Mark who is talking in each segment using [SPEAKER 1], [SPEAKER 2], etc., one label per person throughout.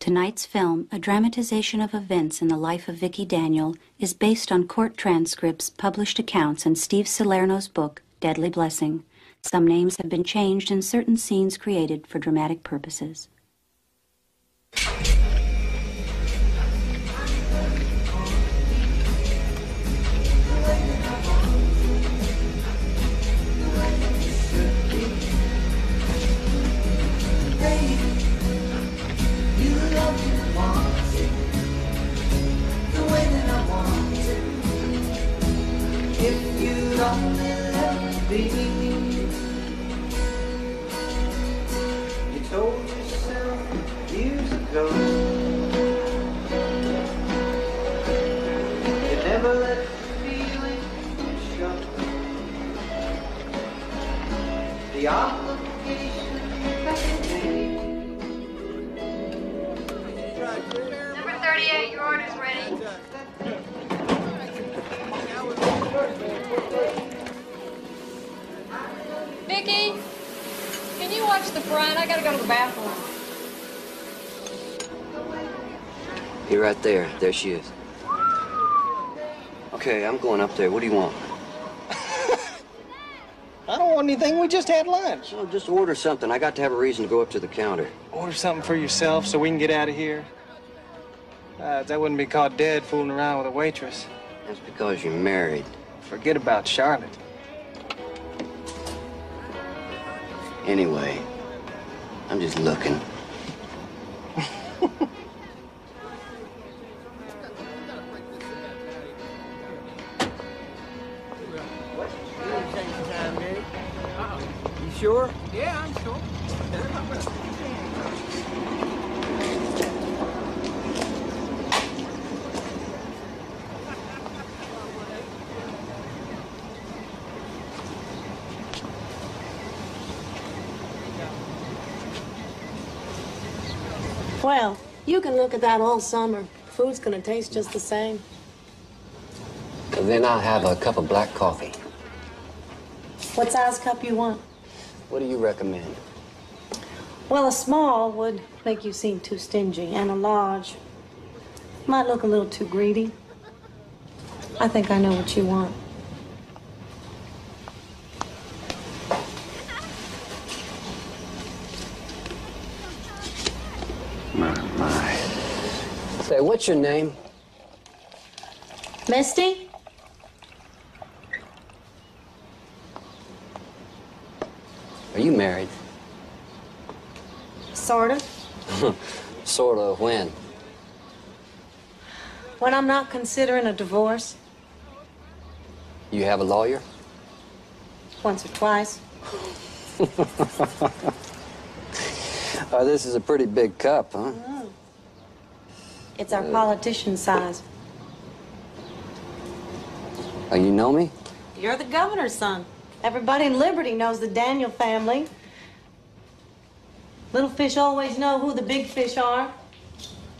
[SPEAKER 1] Tonight's film, a dramatization of events in the life of Vicki Daniel, is based on court transcripts, published accounts, and Steve Salerno's book, Deadly Blessing. Some names have been changed and certain scenes created for dramatic purposes.
[SPEAKER 2] If you'd only let me be. You told yourself years ago you never let the feeling show. The obligation that you made.
[SPEAKER 3] Number 38, your order's ready. Vicki, can you watch the front? I gotta go to the bathroom.
[SPEAKER 4] You're right there. There she is. Okay, I'm going up there. What do you want?
[SPEAKER 5] I don't want anything. We just had lunch.
[SPEAKER 4] So just order something. I got to have a reason to go up to the counter.
[SPEAKER 5] Order something for yourself so we can get out of here. That wouldn't be caught dead fooling around with a waitress.
[SPEAKER 4] That's because you're married.
[SPEAKER 5] Forget about Charlotte.
[SPEAKER 4] Anyway, I'm just looking.
[SPEAKER 6] You sure? Yeah, I'm sure.
[SPEAKER 7] Well, you can look at that all summer. Food's gonna taste just the same.
[SPEAKER 4] Then I'll have a cup of black coffee.
[SPEAKER 7] What size cup you want?
[SPEAKER 4] What do you recommend?
[SPEAKER 7] Well, a small would make you seem too stingy, and a large might look a little too greedy. I think I know what you want.
[SPEAKER 4] My. Say, what's your name?
[SPEAKER 7] Misty?
[SPEAKER 4] Are you married?
[SPEAKER 7] Sort of.
[SPEAKER 4] Sort of. When?
[SPEAKER 7] When I'm not considering a divorce.
[SPEAKER 4] You have a lawyer?
[SPEAKER 7] Once or twice.
[SPEAKER 4] Oh, this is a pretty big cup, huh?
[SPEAKER 7] Mm. It's our politician size.
[SPEAKER 4] Oh, you know me?
[SPEAKER 7] You're the governor's son. Everybody in Liberty knows the Daniel family. Little fish always know who the big fish are,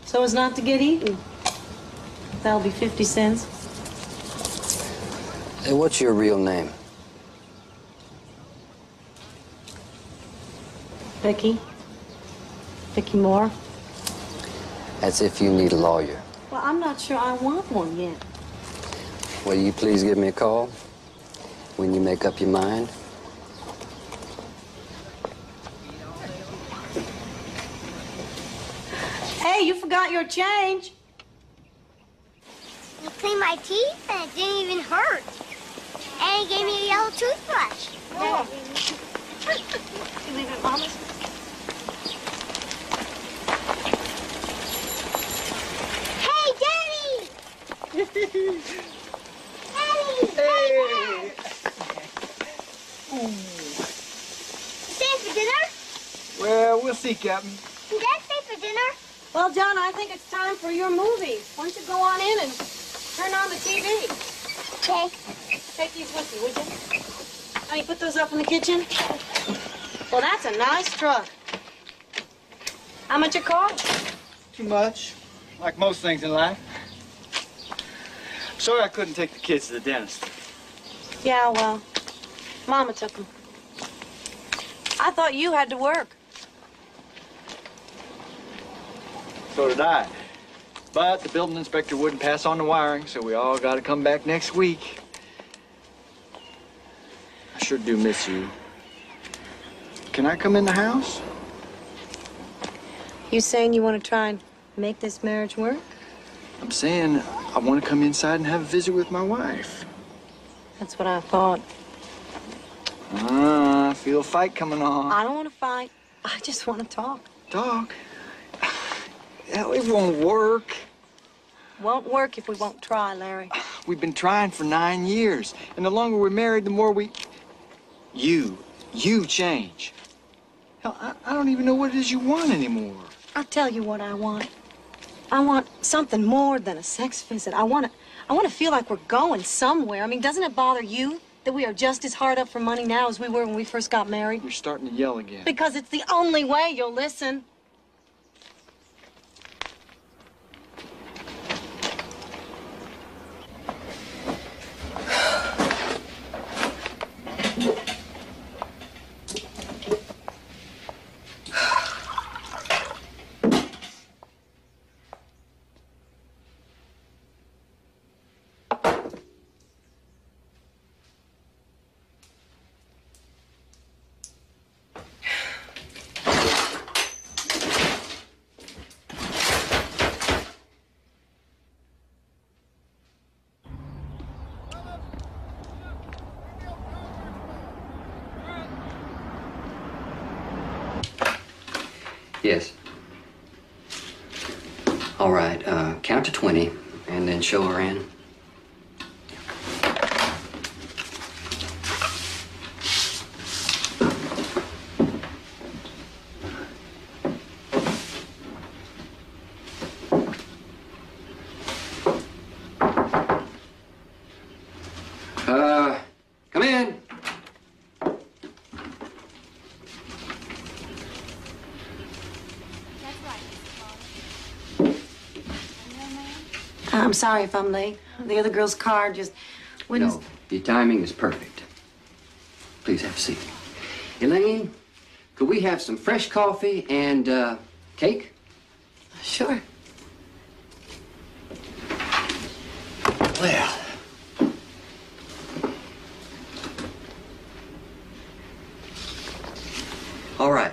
[SPEAKER 7] so as not to get eaten. That'll be 50 cents.
[SPEAKER 4] Hey, what's your real name?
[SPEAKER 7] Vicki. Vicki Moore.
[SPEAKER 4] As if you need a lawyer.
[SPEAKER 7] Well, I'm not sure I want one yet.
[SPEAKER 4] Will you please give me a call when you make up your mind?
[SPEAKER 7] Hey, you forgot your change.
[SPEAKER 8] You cleaned my teeth and it didn't even hurt. And he gave me a yellow toothbrush.
[SPEAKER 7] Oh. You leave it at Mama's?
[SPEAKER 8] Hey, Daddy! Daddy!
[SPEAKER 5] Hey!
[SPEAKER 8] Stay for dinner?
[SPEAKER 5] Well, we'll see, Captain.
[SPEAKER 8] Did Dad stay for dinner?
[SPEAKER 7] Well, John, I think it's time for your movies. Why don't you go on in and turn on the TV?
[SPEAKER 8] Okay.
[SPEAKER 7] Take these with you, would you? Oh, you put those up in the kitchen? Well, that's a nice truck. How much it cost?
[SPEAKER 5] Too much, like most things in life. Sorry I couldn't take the kids to the dentist.
[SPEAKER 7] Yeah, well, Mama took them. I thought you had to work.
[SPEAKER 6] So did I. But the building inspector wouldn't pass on the wiring, so we all got to come back next week. I sure do miss you. Can I come in the house?
[SPEAKER 7] You saying you want to try and make this marriage work?
[SPEAKER 6] I'm saying I want to come inside and have a visit with my wife.
[SPEAKER 7] That's what I thought.
[SPEAKER 6] I feel a fight coming on.
[SPEAKER 7] I don't want to fight. I just want to talk.
[SPEAKER 6] Talk? Hell, it won't work.
[SPEAKER 7] Won't work if we won't try, Larry.
[SPEAKER 6] We've been trying for 9 years, and the longer we're married, the more we... You change. Hell, I don't even know what it is you want anymore.
[SPEAKER 7] I'll tell you what I want. I want something more than a sex visit. I want to feel like we're going somewhere. I mean, doesn't it bother you that we are just as hard up for money now as we were when we first got married?
[SPEAKER 6] You're starting to yell again.
[SPEAKER 7] Because it's the only way you'll listen.
[SPEAKER 4] Yes. All right, count to 20 and then show her in. Come in.
[SPEAKER 7] I'm sorry if I'm late. The other girl's car just wouldn't...
[SPEAKER 4] No, your timing is perfect. Please have a seat. Elaine, could we have some fresh coffee and cake?
[SPEAKER 7] Sure.
[SPEAKER 4] Well. All right.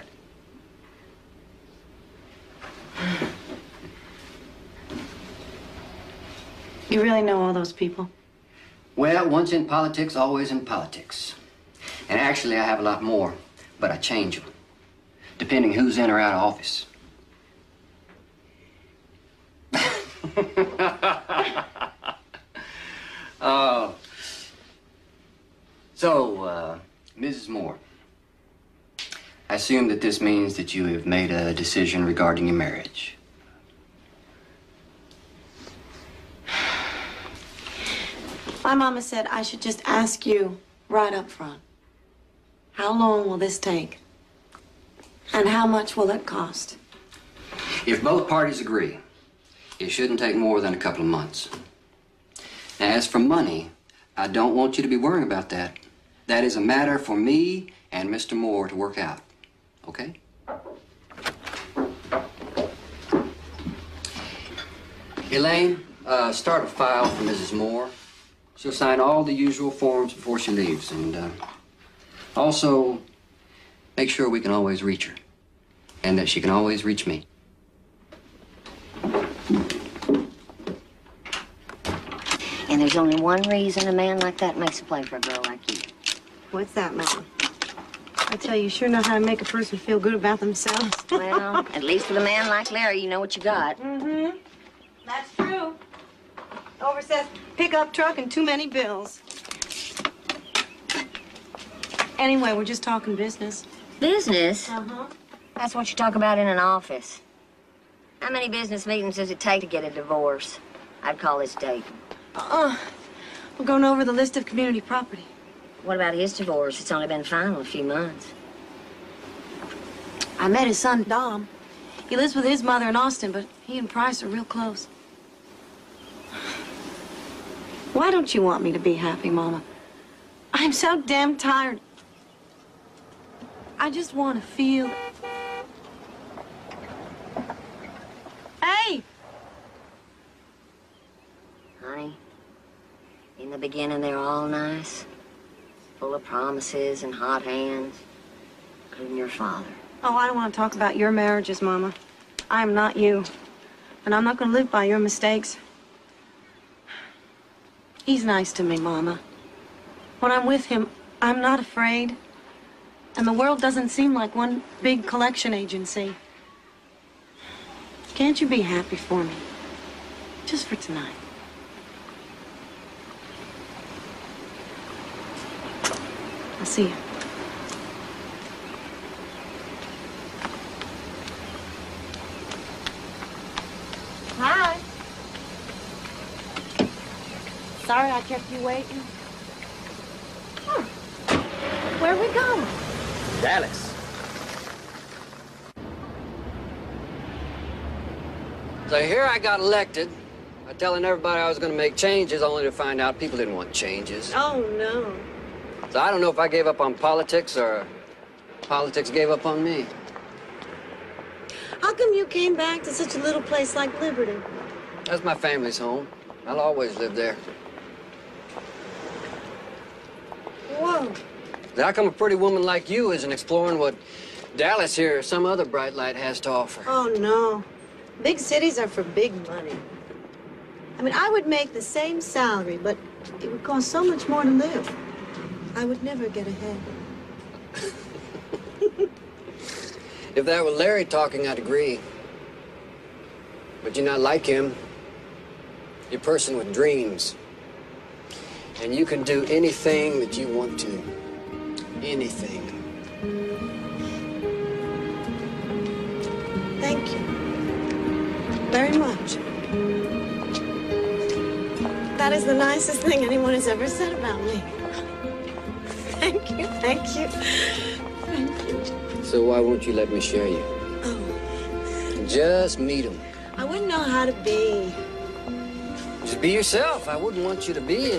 [SPEAKER 7] You really know all those people?
[SPEAKER 4] Well, once in politics, always in politics. And actually, I have a lot more, but I change them, depending who's in or out of office. Mrs. Moore, I assume that this means that you have made a decision regarding your marriage.
[SPEAKER 7] My mama said I should just ask you right up front. How long will this take? And how much will it cost?
[SPEAKER 4] If both parties agree, it shouldn't take more than a couple of months. Now, as for money, I don't want you to be worrying about that. That is a matter for me and Mr. Moore to work out, okay? Elaine, start a file for Mrs. Moore. She'll sign all the usual forms before she leaves, and also make sure we can always reach her, and that she can always reach me.
[SPEAKER 9] And there's only one reason a man like that makes a play for a girl like you.
[SPEAKER 7] What's that, Mama? I tell you, you sure know how to make a person feel good about themselves.
[SPEAKER 9] Well, at least with a man like Larry, you know what you got.
[SPEAKER 7] Mm-hmm. That's true. Over says pickup truck and too many bills. Anyway, we're just talking business.
[SPEAKER 9] Business?
[SPEAKER 7] Uh-huh.
[SPEAKER 9] That's what you talk about in an office. How many business meetings does it take to get a divorce? I'd call this dating.
[SPEAKER 7] We're going over the list of community property.
[SPEAKER 9] What about his divorce? It's only been final a few months.
[SPEAKER 7] I met his son, Dom. He lives with his mother in Austin, but he and Price are real close. Why don't you want me to be happy, Mama? I'm so damn tired. I just want to feel... Hey!
[SPEAKER 9] beginning, they're all nice, full of promises and hot hands, including your father.
[SPEAKER 7] Oh, I don't want to talk about your marriages, Mama. I'm not you. And I'm not going to live by your mistakes. He's nice to me, Mama. When I'm with him, I'm not afraid. And the world doesn't seem like one big collection agency. Can't you be happy for me? Just for tonight. I'll see you. Hi. Sorry I kept you waiting. Huh. Where are we going?
[SPEAKER 4] Dallas. So here I got elected by telling everybody I was going to make changes, only to find out people didn't want changes.
[SPEAKER 7] Oh, no.
[SPEAKER 4] So I don't know if I gave up on politics or politics gave up on me.
[SPEAKER 7] How come you came back to such a little place like Liberty?
[SPEAKER 4] That's my family's home. I'll always live there.
[SPEAKER 7] Whoa.
[SPEAKER 4] How come a pretty woman like you isn't exploring what Dallas here or some other bright light has to offer?
[SPEAKER 7] Oh, no. Big cities are for big money. I mean, I would make the same salary, but it would cost so much more to live. I would never get ahead.
[SPEAKER 4] If that were Larry talking, I'd agree. But you're not like him. You're a person with dreams. And you can do anything that you want to. Anything.
[SPEAKER 7] Thank you. Very much. That is the nicest thing anyone has ever said about me. Thank you, thank you. Thank you.
[SPEAKER 4] So why won't you let me share you?
[SPEAKER 7] Oh.
[SPEAKER 4] Just meet him.
[SPEAKER 7] I wouldn't know how to be.
[SPEAKER 4] Just be yourself. I wouldn't want you to be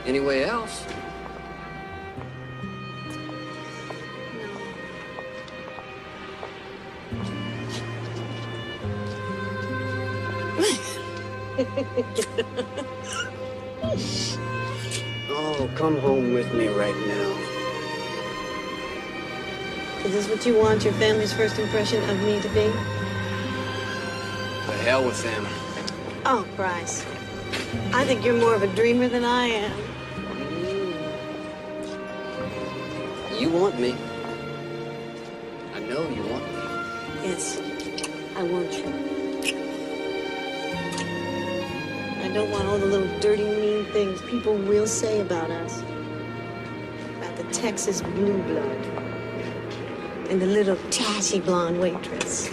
[SPEAKER 4] any way else. Oh, come home with me right now.
[SPEAKER 7] Is this what you want your family's first impression of me to be?
[SPEAKER 4] The hell with them.
[SPEAKER 7] Oh, Bryce. I think you're more of a dreamer than I am.
[SPEAKER 4] You want me. I know you want me.
[SPEAKER 7] Yes, I want you. I don't want all the little dirty, mean things people will say about us. About the Texas blue blood. And the little trashy blonde waitress.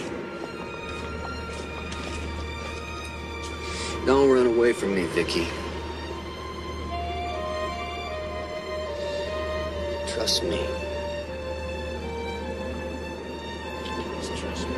[SPEAKER 4] Don't run away from me, Vicky. Trust me. Please trust me.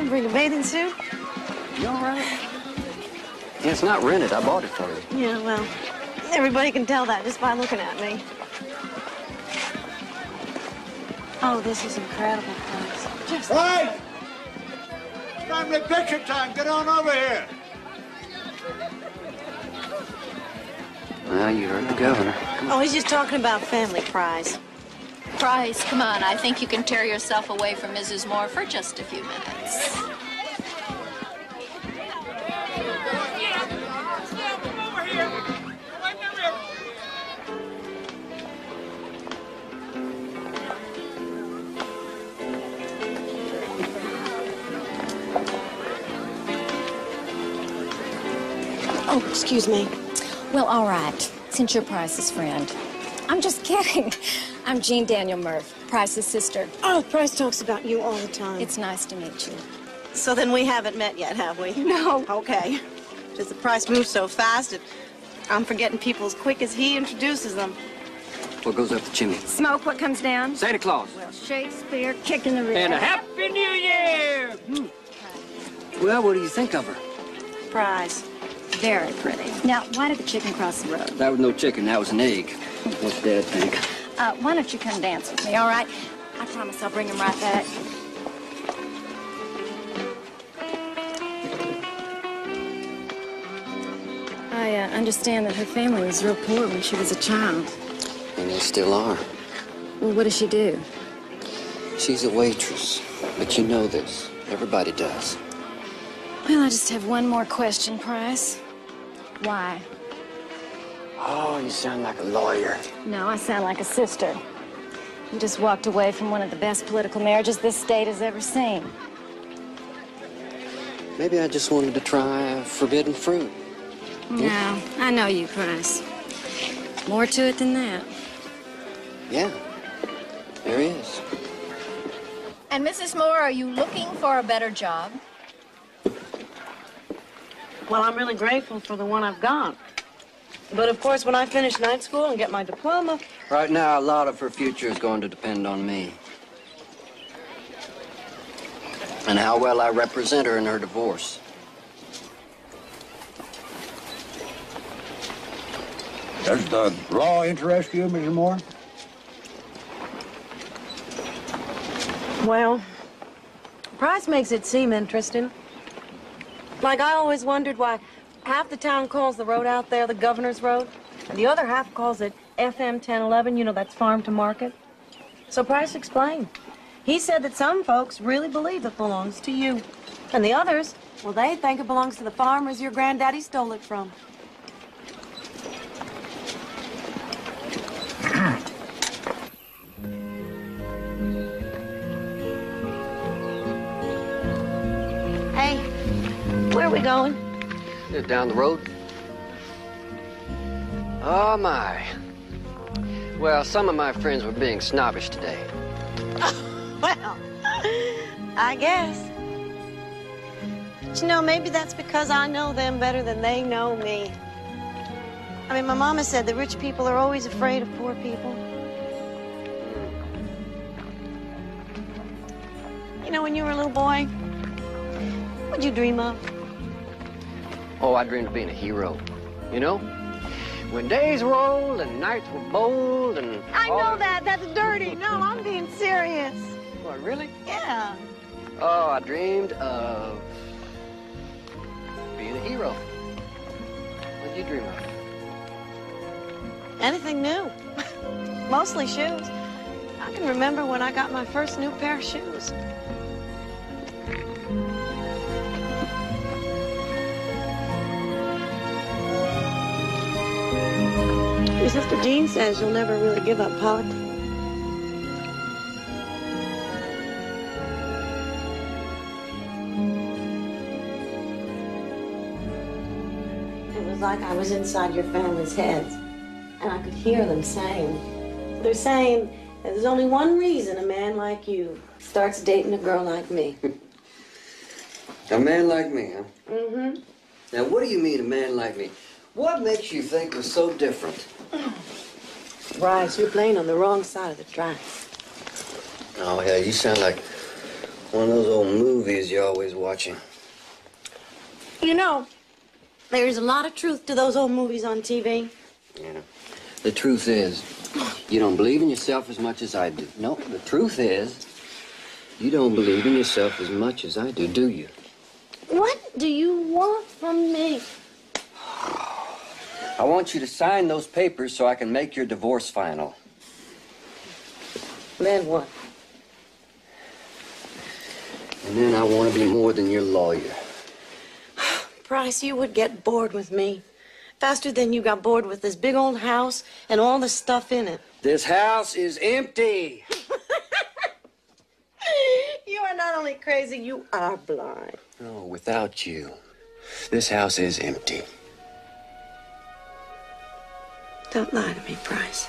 [SPEAKER 7] Bring a bathing suit?
[SPEAKER 4] You all right? Yeah, it's not rented. I bought it for you.
[SPEAKER 7] Yeah, well, everybody can tell that just by looking at me. Oh, this is incredible, Bryce. Just...
[SPEAKER 10] Hey! Family picture time. Get on over here.
[SPEAKER 4] Well, you heard the governor.
[SPEAKER 7] Oh, he's just talking about family, Prize.
[SPEAKER 3] Price, come on. I think you can tear yourself away from Mrs. Moore for just a few minutes.
[SPEAKER 7] Oh, excuse me.
[SPEAKER 11] Well, all right, since you're Price's friend. I'm just kidding. I'm Jean Daniel Murph, Price's sister.
[SPEAKER 7] Oh, Price talks about you all the time.
[SPEAKER 11] It's nice to meet you.
[SPEAKER 7] So then we haven't met yet, have we?
[SPEAKER 11] No.
[SPEAKER 7] Okay. Because the price moves so fast, I'm forgetting people as quick as he introduces them.
[SPEAKER 4] What goes up the chimney?
[SPEAKER 11] Smoke, what comes down?
[SPEAKER 4] Santa Claus.
[SPEAKER 11] Well, Shakespeare, kick in the ribs.
[SPEAKER 4] And a Happy New Year! Well, what do you think of her?
[SPEAKER 7] Prize.
[SPEAKER 11] Very pretty. Now, why did the chicken cross the road?
[SPEAKER 4] That was no chicken, that was an egg. What's Dad think?
[SPEAKER 11] Why don't you come dance with me, all right? I promise I'll bring him right back. I understand that her family was real poor when she was a child.
[SPEAKER 4] And they still are.
[SPEAKER 11] Well, what does she do?
[SPEAKER 4] She's a waitress, but you know this. Everybody does.
[SPEAKER 11] Well, I just have one more question, Price. Why?
[SPEAKER 4] Oh, you sound like a lawyer.
[SPEAKER 11] No, I sound like a sister. You just walked away from one of the best political marriages this state has ever seen.
[SPEAKER 4] Maybe I just wanted to try forbidden fruit.
[SPEAKER 11] No, I know you, Price. More to it than that.
[SPEAKER 4] Yeah, there is.
[SPEAKER 3] And Mrs. Moore, are you looking for a better job?
[SPEAKER 7] Well, I'm really grateful for the one I've got. But of course, when I finish night school and get my diploma...
[SPEAKER 4] Right now, a lot of her future is going to depend on me. And how well I represent her in her divorce.
[SPEAKER 10] Does the law interest you, Mrs. Moore?
[SPEAKER 7] Well, Price makes it seem interesting. Like, I always wondered why half the town calls the road out there the Governor's Road, and the other half calls it FM 1011, you know, that's farm to market. So Price explained. He said that some folks really believe it belongs to you. And the others, well, they think it belongs to the farmers your granddaddy stole it from. Hey, where are we going?
[SPEAKER 4] Yeah, down the road. Oh, my. Well, some of my friends were being snobbish today.
[SPEAKER 7] Well, I guess. But you know, maybe that's because I know them better than they know me. I mean, my mama said that rich people are always afraid of poor people. You know, when you were a little boy, what'd you dream of?
[SPEAKER 4] Oh, I dreamed of being a hero. You know? When days were old and nights were bold and...
[SPEAKER 7] I know that. That's dirty. No, I'm being serious.
[SPEAKER 4] What, really?
[SPEAKER 7] Yeah.
[SPEAKER 4] Oh, I dreamed of being a hero. What'd you dream of?
[SPEAKER 7] Anything new. Mostly shoes. I can remember when I got my first new pair of shoes. Your sister Jean says you'll never really give up politics. It was like I was inside your family's heads, and I could hear them saying. They're saying that there's only one reason a man like you starts dating a girl like me.
[SPEAKER 4] A man like me, huh?
[SPEAKER 7] Mm-hmm.
[SPEAKER 4] Now, what do you mean, a man like me? What makes you think we're so different?
[SPEAKER 7] Bryce, you're playing on the wrong side of the tracks.
[SPEAKER 4] Oh, yeah, you sound like one of those old movies you're always watching.
[SPEAKER 7] You know, there's a lot of truth to those old movies on TV.
[SPEAKER 4] Yeah. The truth is, you don't believe in yourself as much as I do. No, the truth is, you don't believe in yourself as much as I do you?
[SPEAKER 7] What do you want from me?
[SPEAKER 4] I want you to sign those papers so I can make your divorce final.
[SPEAKER 7] Then what?
[SPEAKER 4] And then I want to be more than your lawyer.
[SPEAKER 7] Price, you would get bored with me. Faster than you got bored with this big old house and all the stuff in it.
[SPEAKER 4] This house is empty.
[SPEAKER 7] You are not only crazy, you are blind.
[SPEAKER 4] No, without you, this house is empty.
[SPEAKER 7] Don't lie to me, Price.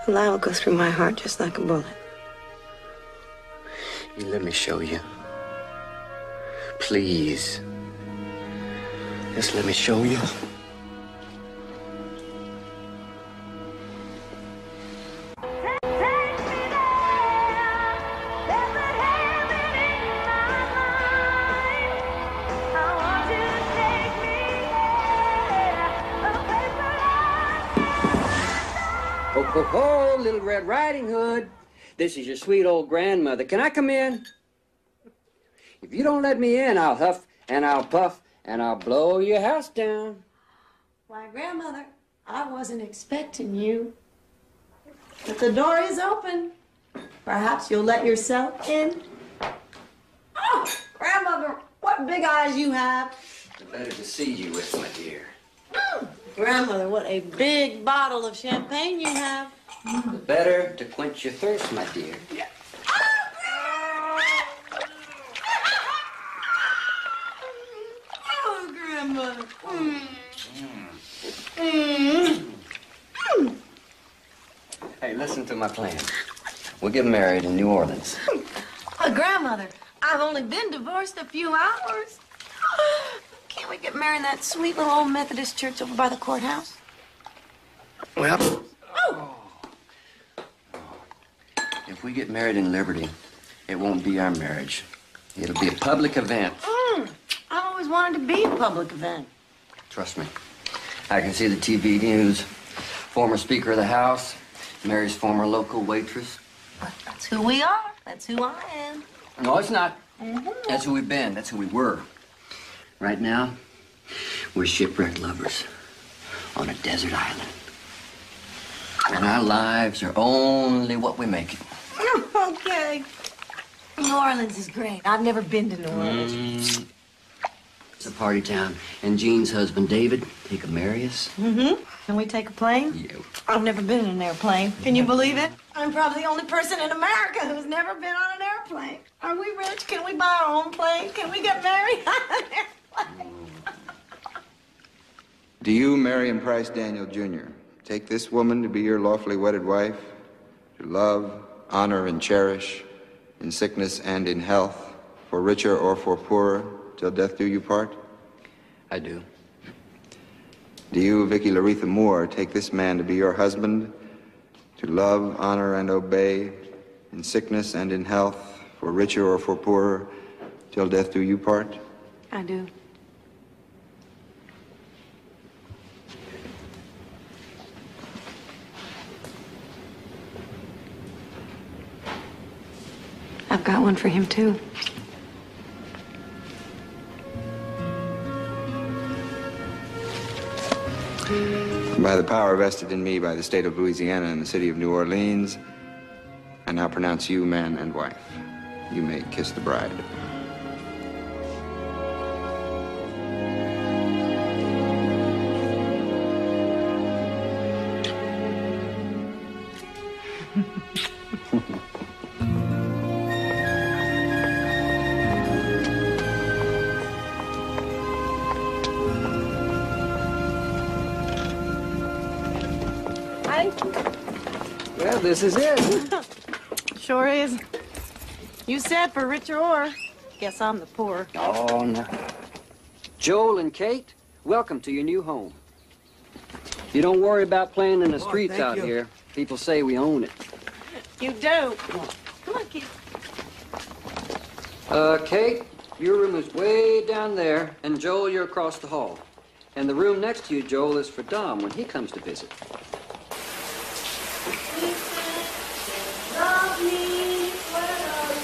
[SPEAKER 7] A lie will go through my heart just like a bullet.
[SPEAKER 4] You let me show you. Please.
[SPEAKER 12] Just let me show you.
[SPEAKER 4] Oh, Little Red Riding Hood. This is your sweet old grandmother. Can I come in? If you don't let me in, I'll huff and I'll puff and I'll blow your house down.
[SPEAKER 7] Why, Grandmother, I wasn't expecting you. But the door is open. Perhaps you'll let yourself in. Oh, Grandmother, what big eyes you have.
[SPEAKER 4] The better to see you with, my dear.
[SPEAKER 7] Grandmother, what a big bottle of champagne you have.
[SPEAKER 4] The better to quench your thirst, my dear.
[SPEAKER 7] Yeah. Oh, Grandmother.
[SPEAKER 4] Hey, listen to my plan. We'll get married in New Orleans.
[SPEAKER 7] Grandmother, I've only been divorced a few hours. Can't we get married in that sweet little old Methodist church over by the courthouse?
[SPEAKER 4] Well,
[SPEAKER 7] Oh!
[SPEAKER 4] if we get married in Liberty, it won't be our marriage. It'll be a public event.
[SPEAKER 7] I always wanted to be a public event.
[SPEAKER 4] Trust me. I can see the TV news. Former Speaker of the House marries former local waitress.
[SPEAKER 7] That's who we are. That's who I am.
[SPEAKER 4] No, it's not. That's who we've been. That's who we were. Right now, we're shipwrecked lovers on a desert island. And our lives are only what we make it.
[SPEAKER 7] Okay. New Orleans is great. I've never been to New Orleans.
[SPEAKER 4] It's a party town. And Jean's husband, David, he could marry us.
[SPEAKER 7] Can we take a plane?
[SPEAKER 4] Yeah.
[SPEAKER 7] I've never been in an airplane. Can you believe it? I'm probably the only person in America who's never been on an airplane. Are we rich? Can we buy our own plane? Can we get married on an airplane?
[SPEAKER 13] Do you, Marion Price Daniel, Jr., take this woman to be your lawfully wedded wife, to love, honor, and cherish, in sickness and in health, for richer or for poorer, till death do you part?
[SPEAKER 4] I do.
[SPEAKER 13] Do you, Vicky Laretha Moore, take this man to be your husband, to love, honor, and obey, in sickness and in health, for richer or for poorer, till death do you part?
[SPEAKER 7] I do. I've got one for him, too.
[SPEAKER 13] By the power vested in me by the state of Louisiana and the city of New Orleans, I now pronounce you man and wife. You may kiss the bride.
[SPEAKER 4] Well, this is it.
[SPEAKER 7] Sure is. You said for richer or. Guess I'm the poor.
[SPEAKER 4] Oh, no. Joel and Kate, welcome to your new home. You don't worry about playing in the streets
[SPEAKER 12] thank
[SPEAKER 4] out
[SPEAKER 12] you.
[SPEAKER 4] here. People say we own it.
[SPEAKER 7] You do. Come on, kid.
[SPEAKER 4] Kate, your room is way down there, and Joel, you're across the hall. And the room next to you, Joel, is for Dom when he comes to visit.
[SPEAKER 2] Love me well,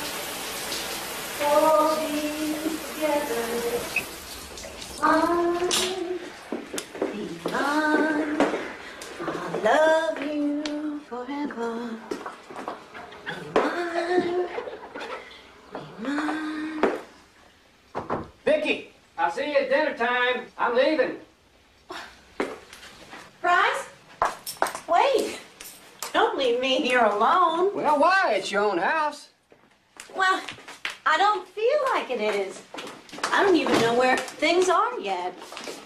[SPEAKER 2] holding together.
[SPEAKER 7] Be mine. I'll love you forever. Be mine. Be mine.
[SPEAKER 4] Vicky, I'll see you at dinner time. I'm leaving.
[SPEAKER 7] Bryce? Wait. Don't leave me here alone.
[SPEAKER 4] Well, why? It's your own house.
[SPEAKER 7] Well, I don't feel like it is. I don't even know where things are yet.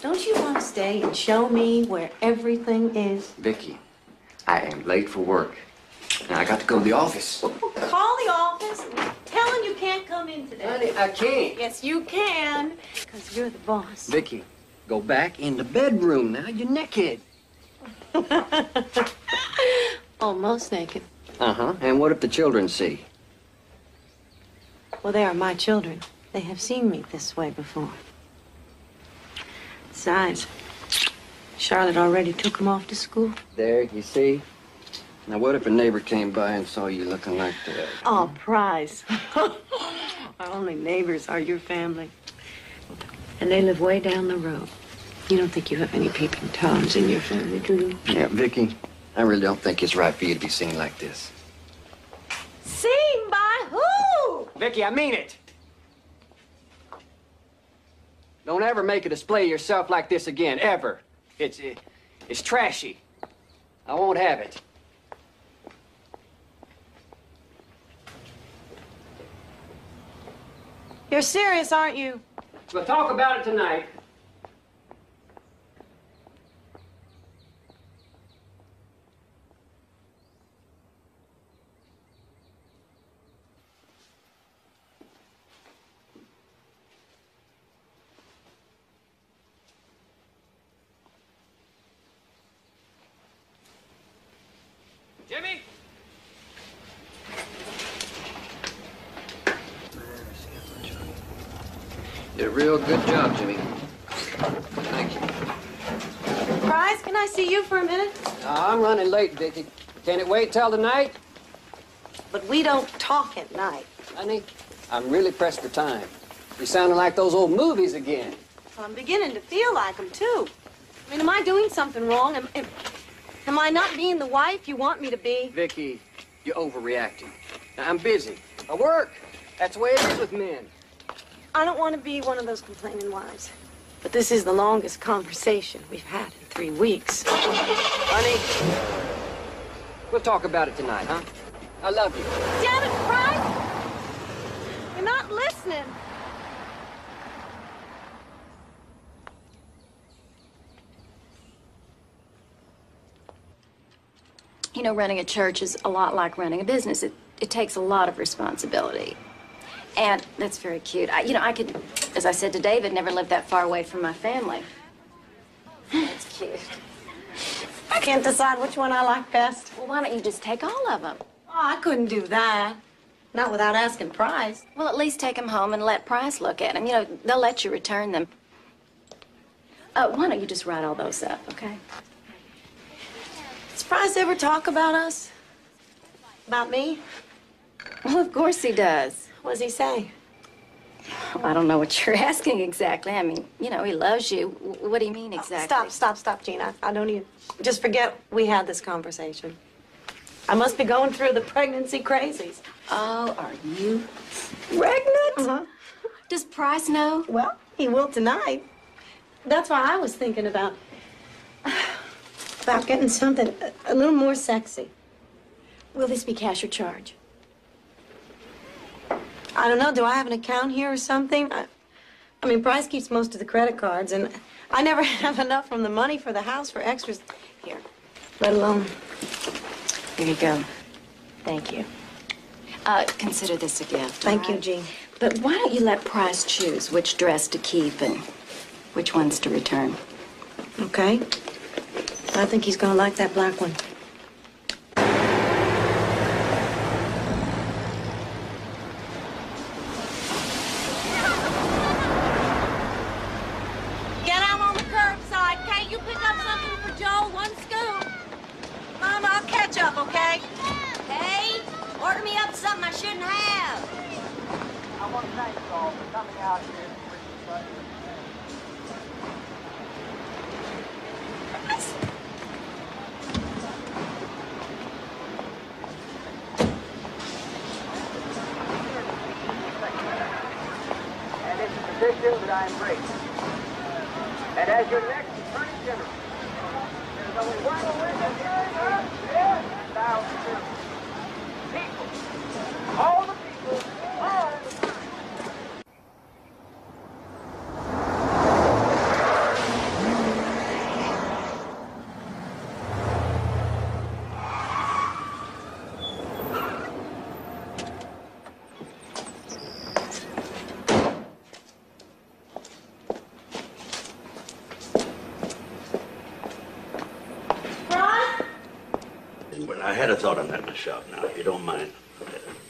[SPEAKER 7] Don't you want to stay and show me where everything is?
[SPEAKER 4] Vicky, I am late for work. And I got to go to the office.
[SPEAKER 7] Well, call the office and tell them you can't come in today.
[SPEAKER 4] Honey, I can't.
[SPEAKER 7] Yes, you can, because you're the boss.
[SPEAKER 4] Vicky, Go back in the bedroom now. You're naked.
[SPEAKER 7] Almost naked.
[SPEAKER 4] Uh-huh. And what if the children see?
[SPEAKER 7] Well, they are my children. They have seen me this way before. Besides, Charlotte already took them off to school.
[SPEAKER 4] There, you see? Now, what if a neighbor came by and saw you looking like that?
[SPEAKER 7] Oh, Prize. Our only neighbors are your family. And they live way down the road. You don't think you have any peeping Toms in your family, do you?
[SPEAKER 4] Yeah, Vicky, I really don't think it's right for you to be seen like this.
[SPEAKER 7] Seen by who?
[SPEAKER 4] Vicky, I mean it. Don't ever make a display of yourself like this again, ever. It's trashy. I won't have it.
[SPEAKER 7] You're serious, aren't you?
[SPEAKER 4] We'll talk about it tonight. Jimmy? Did a real good job, Jimmy. Thank you.
[SPEAKER 7] Prize, can I see you for a minute?
[SPEAKER 4] I'm running late, Vicky. Can it wait till the night?
[SPEAKER 7] But we don't talk at night.
[SPEAKER 4] Honey, I'm really pressed for time. You're sounding like those old movies again.
[SPEAKER 7] Well, I'm beginning to feel like them, too. I mean, am I doing something wrong? Am I not being the wife you want me to be?
[SPEAKER 4] Vicky, you're overreacting. Now, I'm busy. I work. That's the way it is with men.
[SPEAKER 7] I don't want to be one of those complaining wives. But this is the longest conversation we've had in 3 weeks.
[SPEAKER 4] Honey, we'll talk about it tonight, huh? I love you.
[SPEAKER 7] Damn it, Price! You're not listening.
[SPEAKER 3] You know, running a church is a lot like running a business. It takes a lot of responsibility. And that's very cute. I could, as I said to David, never live that far away from my family. That's cute.
[SPEAKER 7] I can't decide which one I like best.
[SPEAKER 3] Well, why don't you just take all of them?
[SPEAKER 7] Oh, I couldn't do that. Not without asking Price.
[SPEAKER 3] Well, at least take them home and let Price look at them. You know, they'll let you return them. Why don't you just write all those up, okay?
[SPEAKER 7] Does Price ever talk about us? About me?
[SPEAKER 3] Well, of course he does.
[SPEAKER 7] What does he say?
[SPEAKER 3] Well, I don't know what you're asking exactly. I mean, you know, he loves you. What do you mean exactly?
[SPEAKER 7] Stop, Gina. I don't even... Just forget we had this conversation. I must be going through the pregnancy crazies.
[SPEAKER 3] Oh, are you pregnant?
[SPEAKER 7] Uh-huh.
[SPEAKER 3] Does Price know?
[SPEAKER 7] Well, he will tonight. That's why I was thinking about getting something a little more sexy.
[SPEAKER 3] Will this be cash or charge?
[SPEAKER 7] I don't know. Do I have an account here or something? I mean, Price keeps most of the credit cards, and I never have enough from the money for the house for extras here, let alone...
[SPEAKER 3] Here you go. Thank you. Consider this a gift.
[SPEAKER 7] Thank you, Jean.
[SPEAKER 3] But why don't you let Price choose which dress to keep and which ones to return?
[SPEAKER 7] Okay. I think he's gonna like that black one.
[SPEAKER 12] Get out on the curbside. Can't you pick up something for Joe? One scoop. Mom, I'll catch up, okay? Hey, order me up something I shouldn't have.
[SPEAKER 10] I want to thank you all for coming out here and bringing such and it's a tradition that I embrace. And as your next Attorney General, there's only one witness here, and thou people. All the people, all the time.
[SPEAKER 14] I had a thought on that myself now, if you don't mind.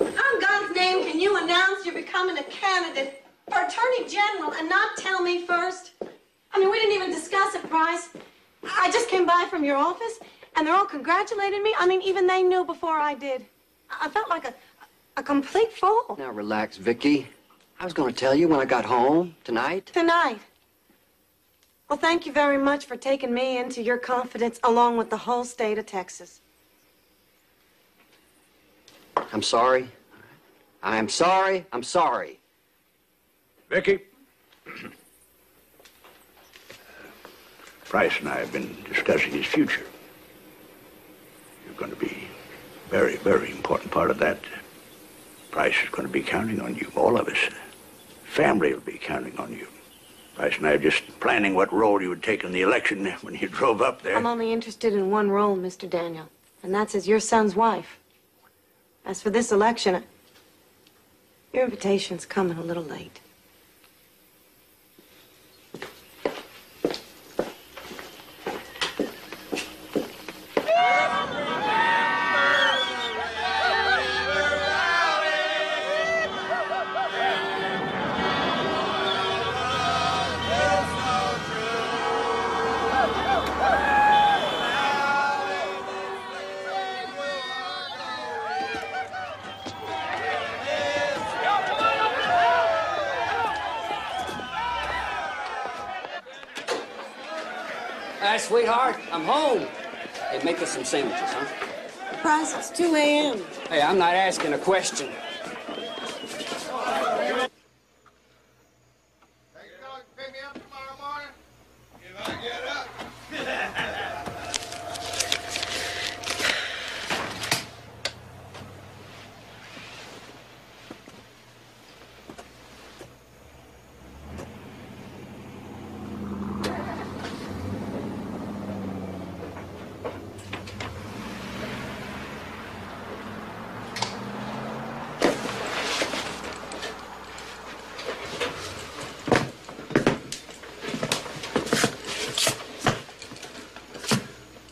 [SPEAKER 7] On God's name, can you announce you're becoming a candidate for Attorney General and not tell me first? I mean, we didn't even discuss it, Bryce. I just came by from your office, and they're all congratulating me. I mean, even they knew before I did. I felt like a complete fool.
[SPEAKER 4] Now relax, Vicky. I was going to tell you when I got home tonight.
[SPEAKER 7] Tonight. Well, thank you very much for taking me into your confidence along with the whole state of Texas.
[SPEAKER 4] I'm sorry. I'm sorry. I'm sorry.
[SPEAKER 14] Vicky. Bryce and I have been discussing his future. You're going to be a very, very important part of that. Bryce is going to be counting on you, all of us. Family will be counting on you. Bryce and I are just planning what role you would take in the election when you drove up there.
[SPEAKER 7] I'm only interested in one role, Mr. Daniel, and that's as your son's wife. As for this election, your invitation's coming a little late.
[SPEAKER 4] Hi, sweetheart. I'm home. Hey, make us some sandwiches, huh?
[SPEAKER 7] Bryce, it's 2 a.m.
[SPEAKER 4] Hey, I'm not asking a question.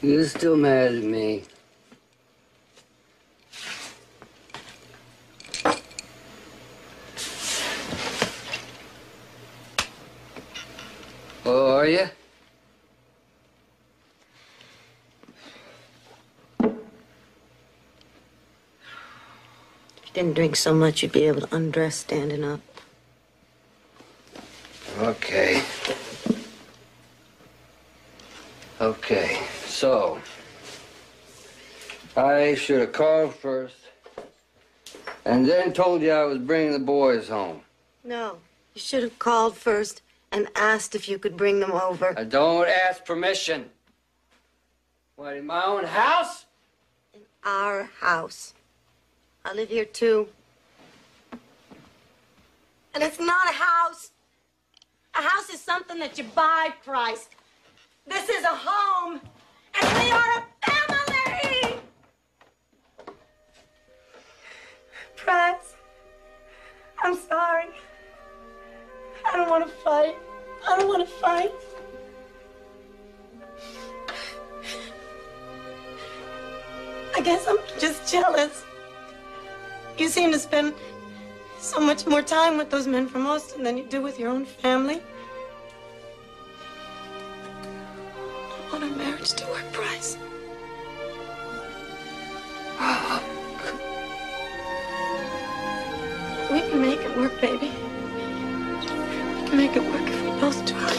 [SPEAKER 4] You're still mad at me. Oh, are you?
[SPEAKER 7] If you didn't drink so much, you'd be able to undress standing up.
[SPEAKER 4] Okay. Okay, so I should have called first and then told you I was bringing the boys home.
[SPEAKER 7] No, you should have called first and asked if you could bring them over.
[SPEAKER 4] I don't ask permission. What, in my own house?
[SPEAKER 7] In our house. I live here too. And it's not a house. A house is something that you buy, Christ. This is a home, and we are a family! Price, I'm sorry. I don't want to fight. I don't want to fight. I guess I'm just jealous. You seem to spend so much more time with those men from Austin than you do with your own family. I want our marriage to work, Bryce. We can make it work, baby. We can make it work if we both try.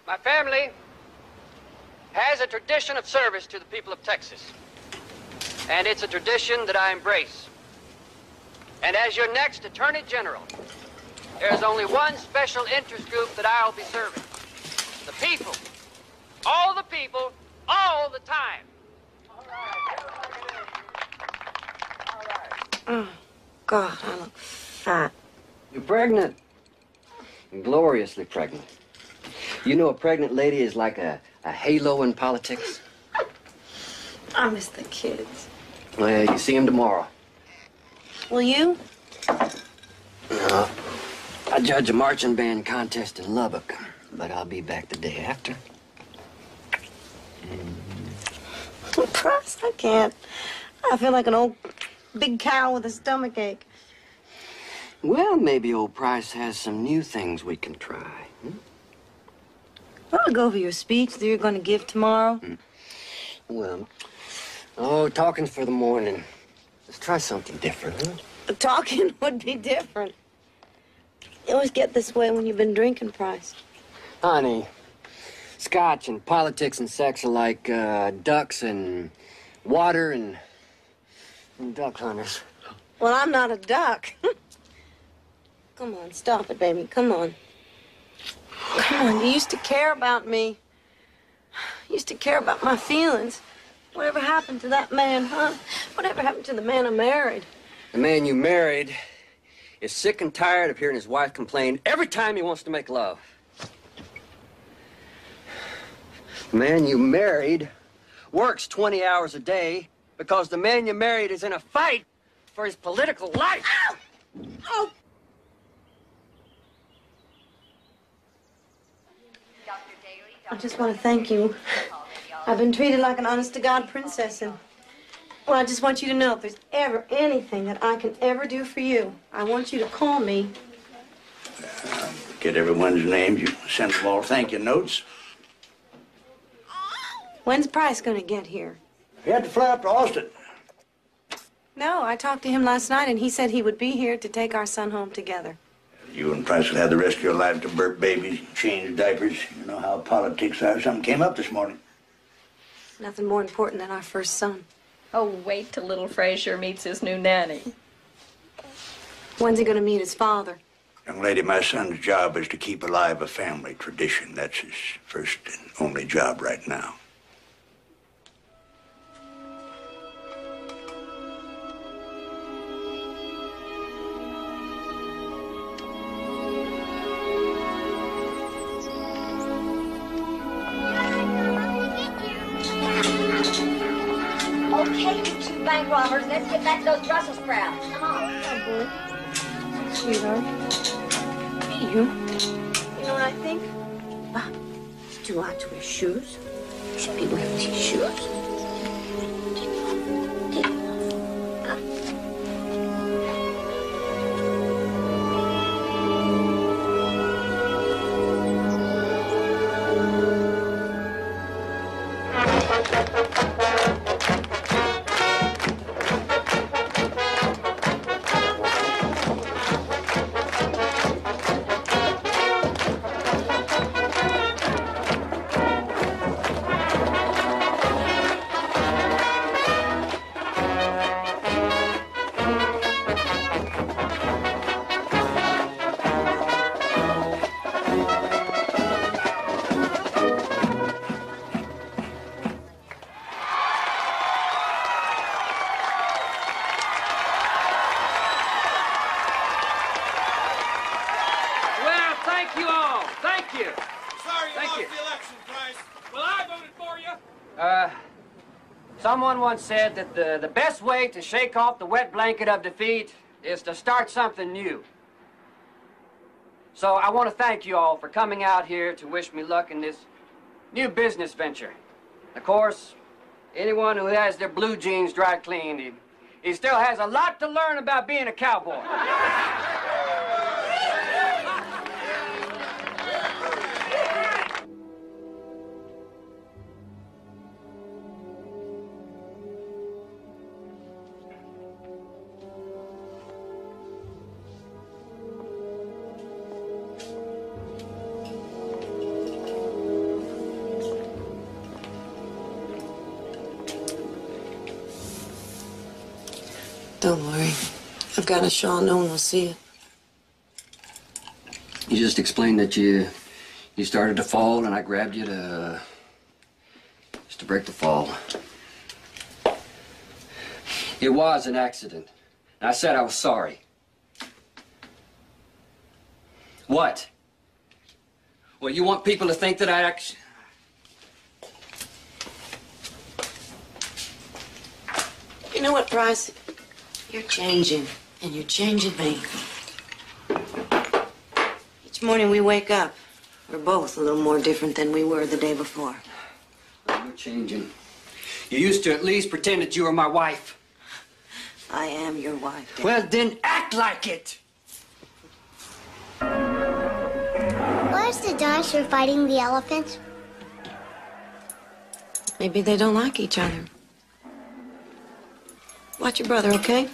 [SPEAKER 4] My family has a tradition of service to the people of Texas. And it's a tradition that I embrace. And as your next Attorney General, there's only one special interest group that I'll be serving. The people. All the people, all the time.
[SPEAKER 7] Oh, God, I look fat.
[SPEAKER 4] You're pregnant. Gloriously pregnant. You know a pregnant lady is like a halo in politics?
[SPEAKER 7] I miss the kids.
[SPEAKER 4] Well, you see them tomorrow.
[SPEAKER 7] Will you?
[SPEAKER 4] No. I judge a marching band contest in Lubbock, but I'll be back the day after.
[SPEAKER 7] Price, I can't. I feel like an old big cow with a stomach ache.
[SPEAKER 4] Well, maybe old Price has some new things we can try.
[SPEAKER 7] I'll go over your speech that you're going to give tomorrow.
[SPEAKER 4] Well, talking's for the morning. Let's try something different, huh?
[SPEAKER 7] Talking would be different. You always get this way when you've been drinking, Price.
[SPEAKER 4] Honey, scotch and politics and sex are like ducks and water and duck hunters.
[SPEAKER 7] Well, I'm not a duck. Come on, stop it, baby. Come on. Come on, you used to care about me. You used to care about my feelings. Whatever happened to that man, huh? Whatever happened to the man I married?
[SPEAKER 4] The man you married is sick and tired of hearing his wife complain every time he wants to make love. The man you married works 20 hours a day because the man you married is in a fight for his political life.
[SPEAKER 7] Ow! Oh! I just want to thank you. I've been treated like an honest-to-God princess, and, well, I just want you to know if there's ever anything that I can ever do for you, I want you to call me.
[SPEAKER 14] Get everyone's names. You send them all thank you notes.
[SPEAKER 7] When's Price going to get here?
[SPEAKER 14] He had to fly up to Austin.
[SPEAKER 7] No, I talked to him last night, and he said he would be here to take our son home together.
[SPEAKER 14] You and Price will have the rest of your life to birth babies, change diapers. You know how politics are. Something came up this morning.
[SPEAKER 7] Nothing more important than our first son.
[SPEAKER 15] Oh, wait till little Frazier meets his new nanny.
[SPEAKER 7] When's he going to meet his father?
[SPEAKER 14] Young lady, my son's job is to keep alive a family tradition. That's his first and only job right now.
[SPEAKER 9] Okay, you two bank robbers, let's get back to those Brussels sprouts. Come on.
[SPEAKER 7] Oh, boy. Sweetheart. You know what I think? It's too hot to wear shoes. You should be wearing these shoes.
[SPEAKER 4] Someone once said that the best way to shake off the wet blanket of defeat is to start something new. So I want to thank you all for coming out here to wish me luck in this new business venture. Of course, anyone who has their blue jeans dry cleaned, he still has a lot to learn about being a cowboy.
[SPEAKER 16] Don't worry. I've got a shawl. No one will see it.
[SPEAKER 4] You just explained that you started to fall, and I grabbed you just to break the fall. It was an accident. And I said I was sorry. What? Well, you want people to think that I actually...
[SPEAKER 16] You know what, Price? You're changing, and you're changing me. Each morning we wake up, we're both a little more different than we were the day before.
[SPEAKER 4] You're changing. You used to at least pretend that you were my wife.
[SPEAKER 16] I am your wife. Dad.
[SPEAKER 4] Well, then act like it.
[SPEAKER 8] Where's the dinosaur fighting the elephant?
[SPEAKER 16] Maybe they don't like each other. Watch your brother, okay?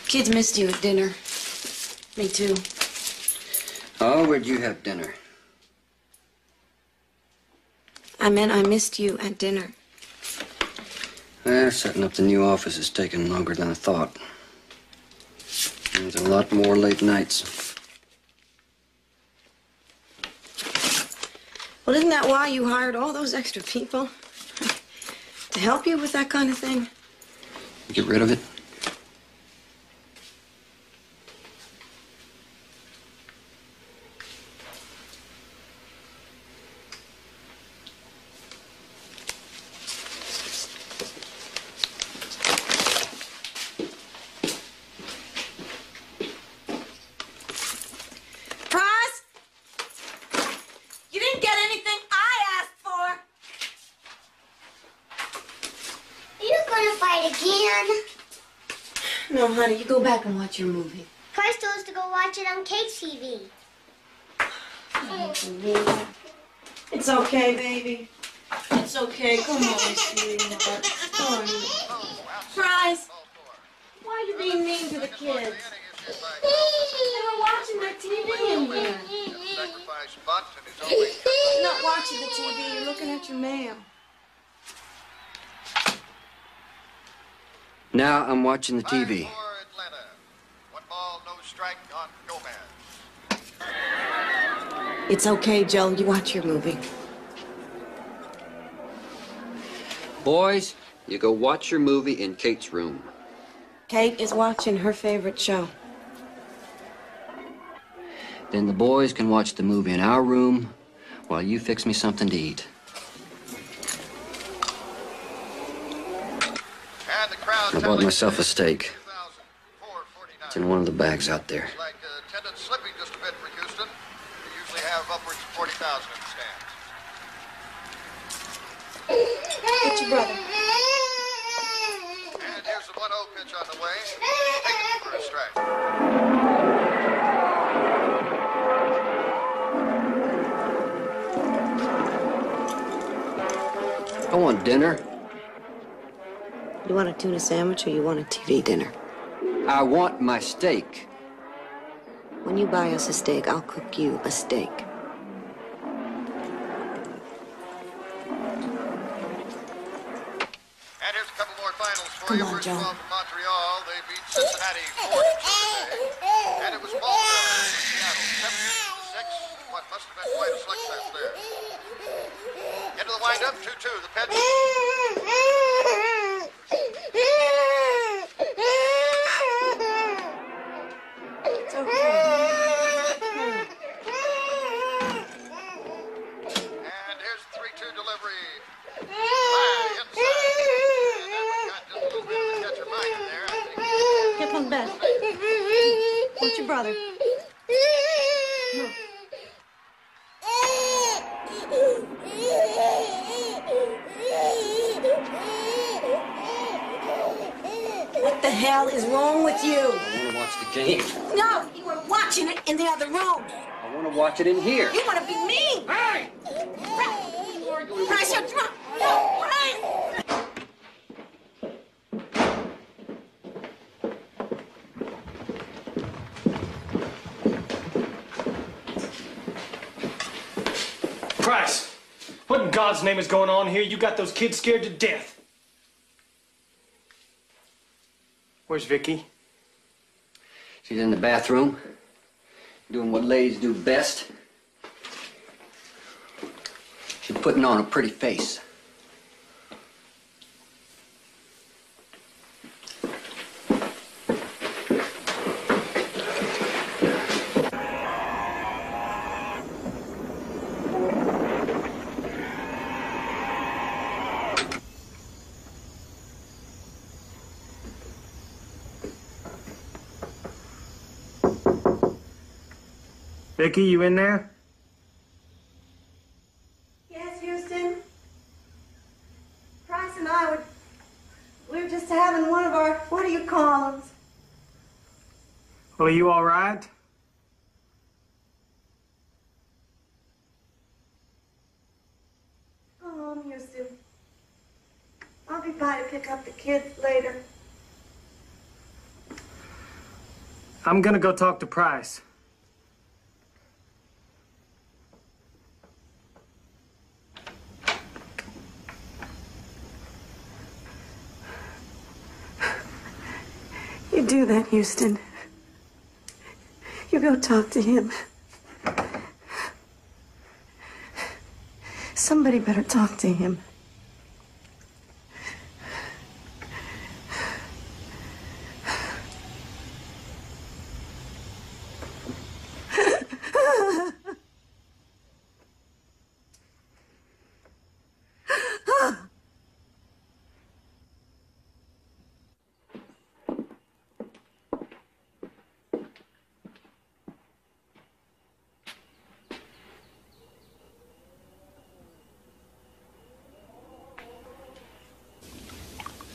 [SPEAKER 16] Kids missed you at dinner. Me too.
[SPEAKER 4] Oh, where'd you have dinner?
[SPEAKER 16] I meant I missed you at dinner.
[SPEAKER 4] Well, setting up the new office is taking longer than I thought. There's a lot more late nights.
[SPEAKER 16] Well, isn't that why you hired all those extra people? To help you with that kind of thing?
[SPEAKER 4] Get rid of it?
[SPEAKER 16] No, honey, you go back and watch your movie.
[SPEAKER 8] Price told us to go watch it on Kate's TV.
[SPEAKER 16] It's okay, baby. It's okay. Come on, sweetheart. Come on. Price, why are you being mean to the kids? They were watching their TV in here. You're not watching the TV. You're looking at your mail.
[SPEAKER 4] Now I'm watching the TV.
[SPEAKER 16] It's okay, Joe. You watch your movie.
[SPEAKER 4] Boys, you go watch your movie in Kate's room.
[SPEAKER 16] Kate is watching her favorite show.
[SPEAKER 4] Then the boys can watch the movie in our room while you fix me something to eat. I bought myself a steak. It's in one of the bags out there.
[SPEAKER 17] Like attendance slipping just a bit for Houston. We usually have upwards of 40,000 in the stands.
[SPEAKER 16] What's your brother?
[SPEAKER 17] And here's the 1-0 pitch on the way. Taken for a strike.
[SPEAKER 4] I want dinner.
[SPEAKER 16] You want a tuna sandwich or you want a TV dinner?
[SPEAKER 4] I want my steak.
[SPEAKER 16] When you buy us a steak, I'll cook you a steak.
[SPEAKER 17] And here's a couple more finals for
[SPEAKER 16] Come
[SPEAKER 17] you.
[SPEAKER 16] on,
[SPEAKER 17] First
[SPEAKER 16] John.
[SPEAKER 17] of all, from Montreal, they beat Cincinnati 4-2 today. And it was Malta in Seattle, 7-6. What must have been quite a slugfest there. Into the windup, 2-2. The pitch.
[SPEAKER 16] It's okay.
[SPEAKER 17] And here's the 3-2 delivery. High inside. And that one got just a little bit of the catcher mic in there, I think.
[SPEAKER 16] Get on bed. What's your brother? No. What the hell is wrong with you?
[SPEAKER 4] I want to watch the game.
[SPEAKER 16] No, you were watching it in the other room.
[SPEAKER 4] I want to watch it in here.
[SPEAKER 16] You want to be mean.
[SPEAKER 4] Hey!
[SPEAKER 16] Price, you're drunk. No, Price.
[SPEAKER 5] Price, what in God's name is going on here? You got those kids scared to death. Where's Vicky?
[SPEAKER 4] She's in the bathroom, doing what ladies do best. She's putting on a pretty face.
[SPEAKER 5] Vicky, you in there?
[SPEAKER 16] Yes, Houston? Price and I we were just having one of our, what do you call them?
[SPEAKER 5] Well, are you all right?
[SPEAKER 16] Go home, Houston. I'll be by to pick up the kids later.
[SPEAKER 5] I'm gonna go talk to Price.
[SPEAKER 16] You do that, Houston. You go talk to him. Somebody better talk to him.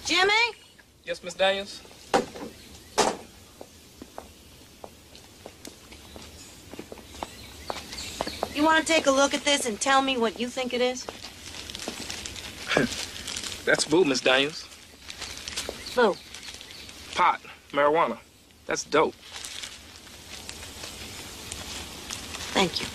[SPEAKER 12] Jimmy?
[SPEAKER 5] Yes, Miss Daniels?
[SPEAKER 16] You want to take a look at this and tell me what you think it is?
[SPEAKER 5] That's boo, Miss Daniels.
[SPEAKER 16] Boo.
[SPEAKER 5] Pot, marijuana. That's dope.
[SPEAKER 16] Thank you.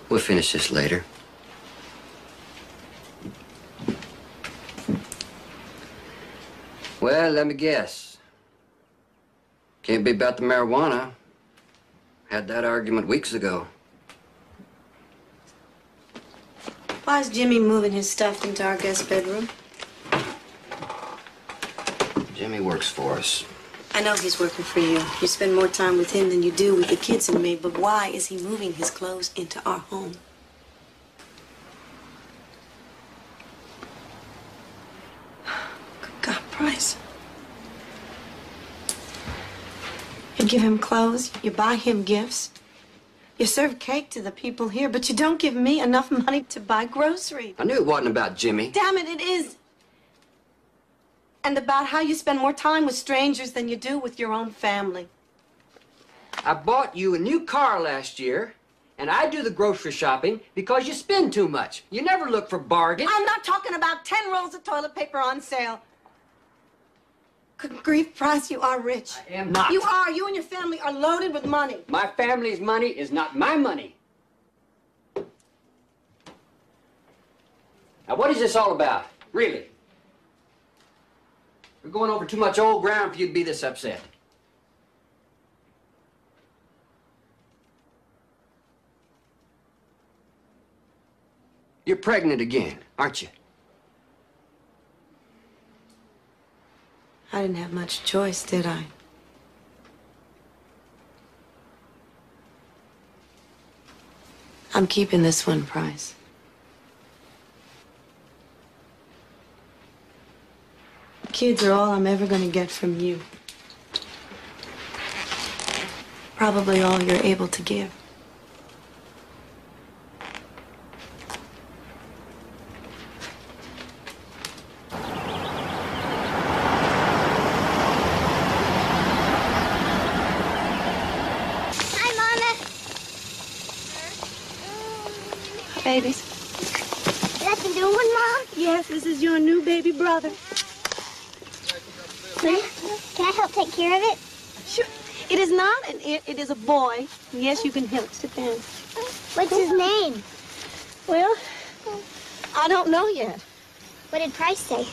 [SPEAKER 4] We'll finish this later. Well, let me guess. Can't be about the marijuana. Had that argument weeks ago.
[SPEAKER 16] Why is Jimmy moving his stuff into our guest bedroom?
[SPEAKER 4] Jimmy works for us.
[SPEAKER 16] I know he's working for you. You spend more time with him than you do with the kids and me, but why is he moving his clothes into our home? Good God, Price. You give him clothes, you buy him gifts, you serve cake to the people here, but you don't give me enough money to buy groceries.
[SPEAKER 4] I knew it wasn't about Jimmy.
[SPEAKER 16] Damn it, it is. And about how you spend more time with strangers than you do with your own family.
[SPEAKER 4] I bought you a new car last year, and I do the grocery shopping because you spend too much. You never look for bargains.
[SPEAKER 16] I'm not talking about 10 rolls of toilet paper on sale. Good grief, Price, you are rich.
[SPEAKER 4] I am not.
[SPEAKER 16] You are. You and your family are loaded with money.
[SPEAKER 4] My family's money is not my money. Now, what is this all about? Really? We're going over too much old ground for you to be this upset. You're pregnant again, aren't you?
[SPEAKER 16] I didn't have much choice, did I? I'm keeping this one, Price. Kids are all I'm ever going to get from you. Probably all you're able to give. Babies.
[SPEAKER 8] That's the new one, Mom?
[SPEAKER 16] Yes, this is your new baby brother.
[SPEAKER 8] Can I help take care of it?
[SPEAKER 16] Sure. It is not an it, it is a boy. Yes, you can help. Sit down.
[SPEAKER 8] What's his name?
[SPEAKER 16] Well, I don't know yet.
[SPEAKER 8] What did Price say?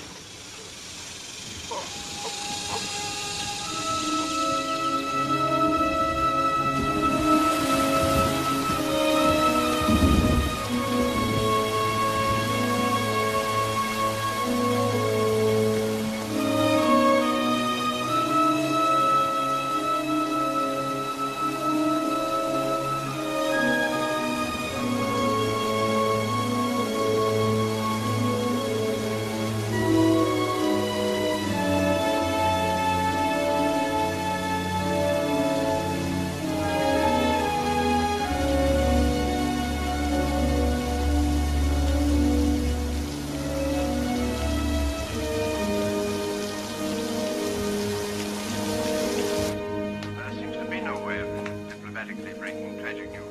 [SPEAKER 17] unexpectedly bring tragic news.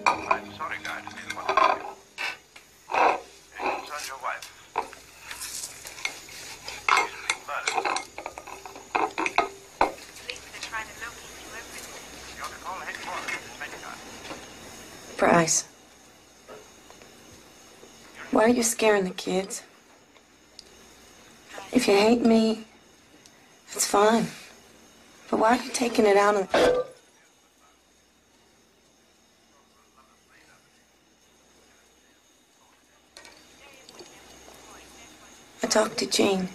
[SPEAKER 17] I'm sorry, Guy, to be the one to tell you. It concerns your wife. She's been murdered.
[SPEAKER 16] They're trying to locate you everywhere.
[SPEAKER 17] You're to call headquarters in Mexico.
[SPEAKER 16] Bryce, why are you scaring the kids? If you hate me, it's fine. But why are you taking it out on... I talked to Jean.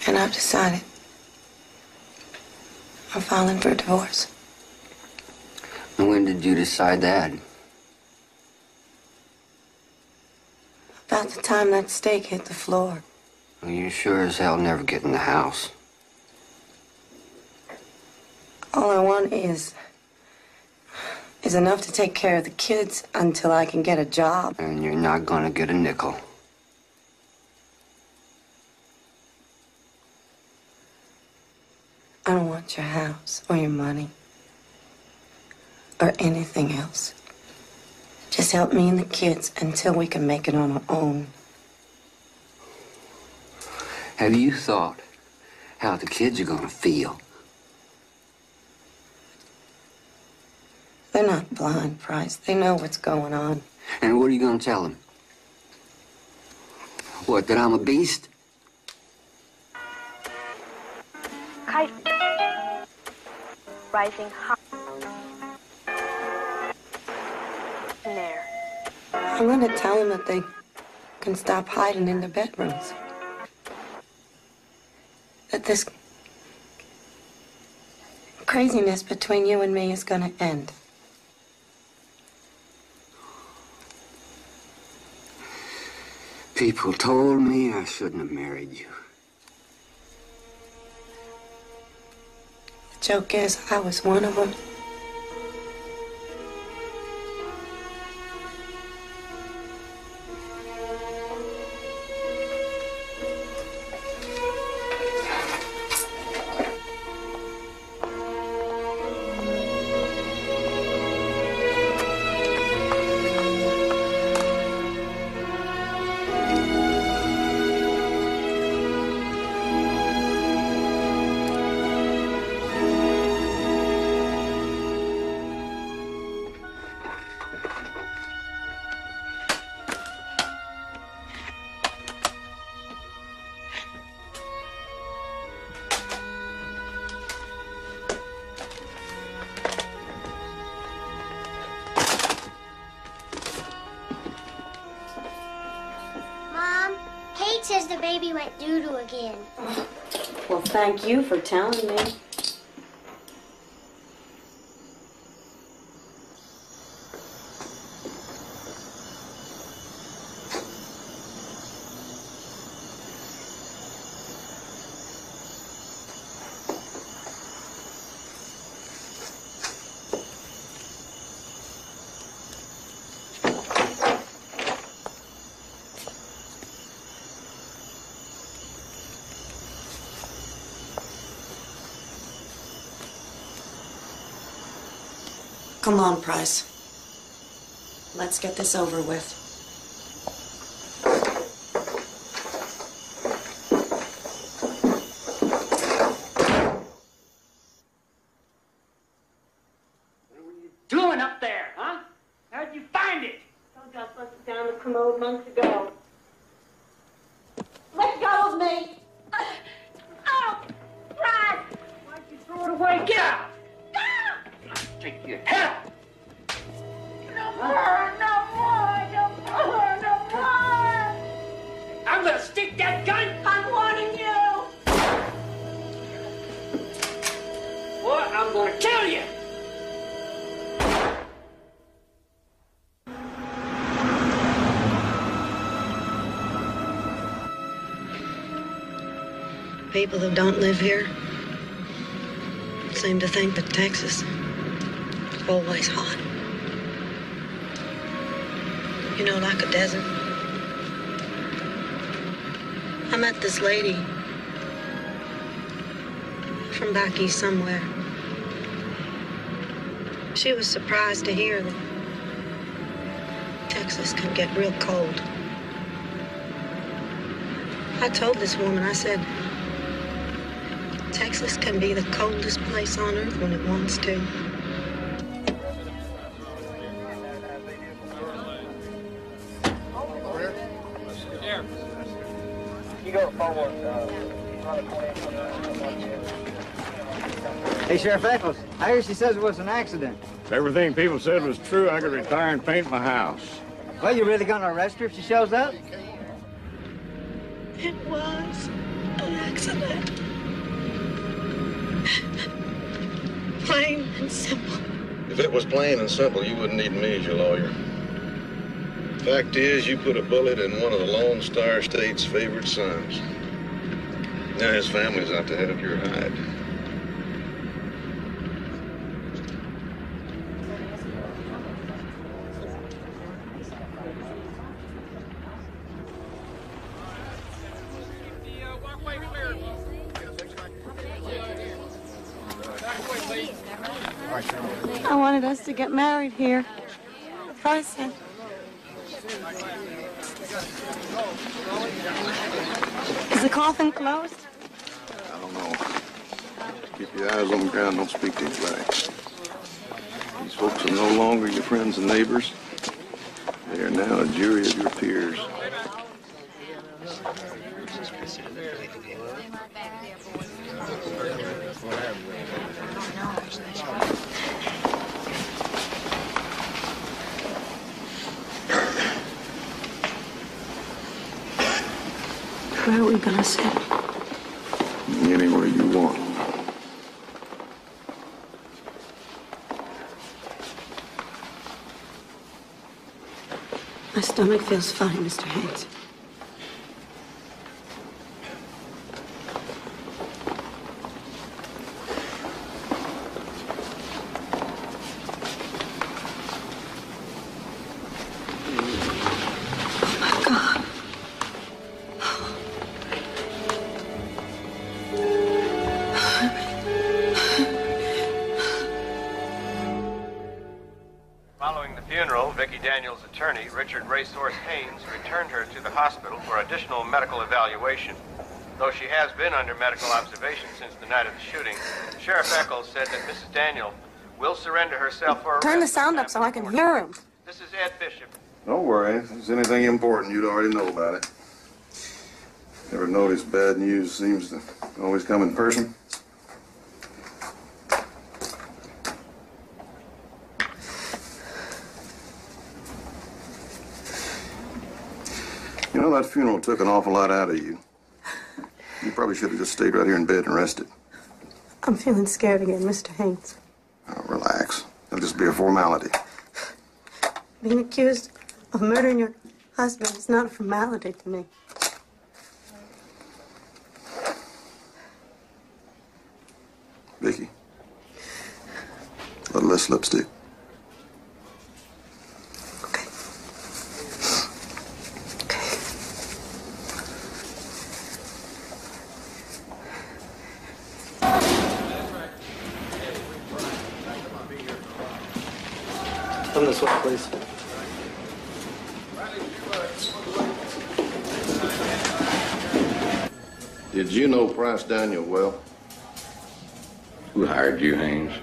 [SPEAKER 16] And I've decided I'm filing for a divorce.
[SPEAKER 4] And when did you decide that?
[SPEAKER 16] About the time that stake hit the floor.
[SPEAKER 4] Well, you sure as hell never get in the house.
[SPEAKER 16] All I want is enough to take care of the kids until I can get a job.
[SPEAKER 4] And you're not gonna get a nickel.
[SPEAKER 16] I don't want your house or your money or anything else. Just help me and the kids until we can make it on our own.
[SPEAKER 4] Have you thought how the kids are gonna feel?
[SPEAKER 16] They're not blind, Price. They know what's going on.
[SPEAKER 4] And what are you gonna tell them? What, that I'm a beast?
[SPEAKER 18] Kite rising high in there.
[SPEAKER 16] I'm gonna tell them that they can stop hiding in their bedrooms. That this craziness between you and me is gonna end.
[SPEAKER 4] People told me I shouldn't have married you.
[SPEAKER 16] The joke is, I was one of them.
[SPEAKER 8] Mom, Kate says the baby went doo-doo again.
[SPEAKER 16] Well, thank you for telling me. Come on, Price. Let's get this over with.
[SPEAKER 10] Doing up there, huh? How'd you find it?
[SPEAKER 7] Some guy busted down the commode months ago. Let go of me!
[SPEAKER 10] Oh, Brad! Why'd you throw it away? Get out! Take your head off!
[SPEAKER 12] No more! No more! No more! No more!
[SPEAKER 10] I'm gonna stick that gun!
[SPEAKER 12] I'm warning you!
[SPEAKER 10] Or I'm gonna kill you!
[SPEAKER 16] People who don't live here seem to think that Texas is always hot. You know, like a desert. I met this lady
[SPEAKER 7] from back east somewhere. She was surprised to hear that Texas can get real cold. I told this woman, I said, Texas can be the coldest place on earth when it wants to.
[SPEAKER 10] You go forward.
[SPEAKER 6] Hey, Sheriff Eccles, I hear she says it was an accident.
[SPEAKER 14] If everything people said was true, I could retire and paint my house.
[SPEAKER 6] Well, you really gonna arrest her if she shows up?
[SPEAKER 7] It was an accident. Plain and simple.
[SPEAKER 17] If it was plain and simple, you wouldn't need me as your lawyer. Fact is, you put a bullet in one of the Lone Star State's favorite sons. Now his family's out to have your hide.
[SPEAKER 7] I wanted us to get married here. Price said. Is the coffin closed?
[SPEAKER 17] I don't know. Keep your eyes on the ground, don't speak to anybody. These folks are no longer your friends and neighbors. They are now a jury of your peers.
[SPEAKER 7] Where are we gonna sit?
[SPEAKER 17] Anywhere you want.
[SPEAKER 7] My stomach feels funny, Mr. Haynes.
[SPEAKER 19] Following the funeral, Vicki Daniels' attorney, Richard Racehorse Haynes, returned her to the hospital for additional medical evaluation. Though she has been under medical observation since the night of the shooting, Sheriff Eccles said that Mrs. Daniel will surrender herself for arrest.
[SPEAKER 7] Turn the sound up so I can hear him.
[SPEAKER 19] This is Ed Bishop.
[SPEAKER 17] Don't worry. If there's anything important, you'd already know about it. Ever notice bad news seems to always come in person? You know, that funeral took an awful lot out of you. You probably should have just stayed right here in bed and rested.
[SPEAKER 7] I'm feeling scared again, Mr. Haynes.
[SPEAKER 17] Now, relax. It'll just be a formality.
[SPEAKER 7] Being accused of murdering your husband is not a formality to me.
[SPEAKER 17] Vicki, a little less lipstick.
[SPEAKER 5] Come this way, please.
[SPEAKER 17] Did you know Price Daniel well?
[SPEAKER 20] Who hired you, Haynes?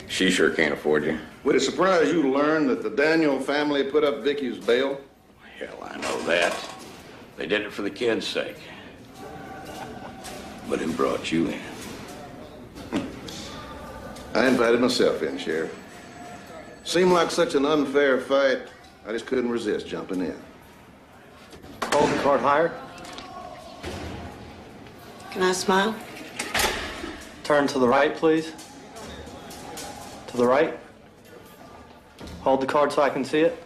[SPEAKER 20] She sure can't afford you.
[SPEAKER 17] Would it surprise you to learn that the Daniel family put up Vicky's bail?
[SPEAKER 20] Hell, I know that. They did it for the kid's sake. But who brought you in?
[SPEAKER 17] I invited myself in, Sheriff. Seemed like such an unfair fight, I just couldn't resist jumping in.
[SPEAKER 5] Hold the card higher.
[SPEAKER 7] Can I smile?
[SPEAKER 5] Turn to the right, please. To the right. Hold the card so I can see it.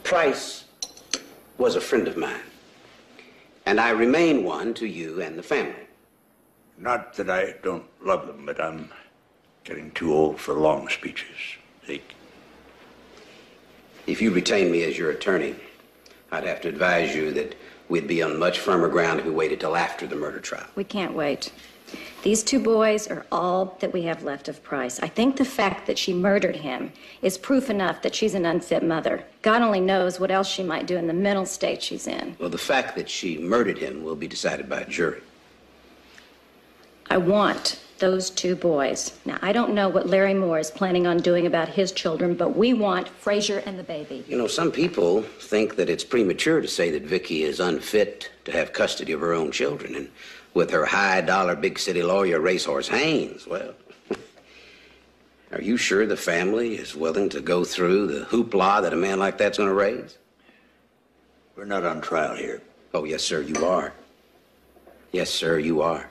[SPEAKER 21] Price was a friend of mine, and I remain one to you and the family.
[SPEAKER 14] Not that I don't love them, but I'm getting too old for long speeches. Zeke.
[SPEAKER 21] If you retain me as your attorney, I'd have to advise you that we'd be on much firmer ground if we waited till after the murder trial.
[SPEAKER 3] We can't wait. These two boys are all that we have left of Price. I think the fact that she murdered him is proof enough that she's an unfit mother. God only knows what else she might do in the mental state she's in.
[SPEAKER 21] Well, the fact that she murdered him will be decided by a jury.
[SPEAKER 3] I want those two boys. Now, I don't know what Larry Moore is planning on doing about his children, but we want Frazier and the baby.
[SPEAKER 21] You know, some people think that it's premature to say that Vicky is unfit to have custody of her own children. And with her high-dollar big-city lawyer, Racehorse Haynes, well, are you sure the family is willing to go through the hoopla that a man like that's going to raise?
[SPEAKER 14] We're not on trial here.
[SPEAKER 21] Oh, yes, sir, you are. Yes, sir, you are.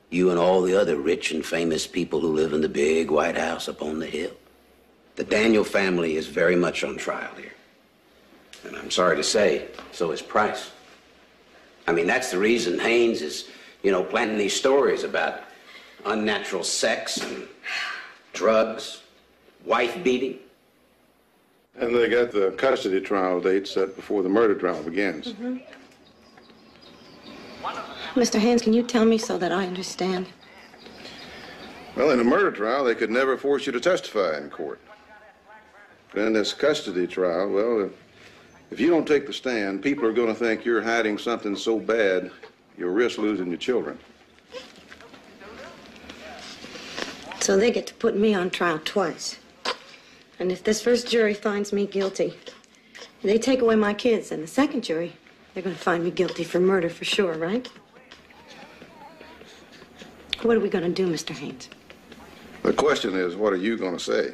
[SPEAKER 21] You and all the other rich and famous people who live in the big White House up on the hill. The Daniel family is very much on trial here. And I'm sorry to say, so is Price. I mean, that's the reason Haynes is, planting these stories about unnatural sex and drugs, wife beating.
[SPEAKER 17] And they got the custody trial date set before the murder trial begins.
[SPEAKER 7] Mm-hmm. Mr. Haynes, can you tell me so that I understand?
[SPEAKER 17] Well, in a murder trial, they could never force you to testify in court. But in this custody trial, well, if you don't take the stand, people are going to think you're hiding something so bad, you'll risk losing your children.
[SPEAKER 7] So they get to put me on trial twice. And if this first jury finds me guilty, they take away my kids, and the second jury, they're going to find me guilty for murder for sure, right? What are we going to do, Mr. Haynes?
[SPEAKER 17] The question is, what are you going to say?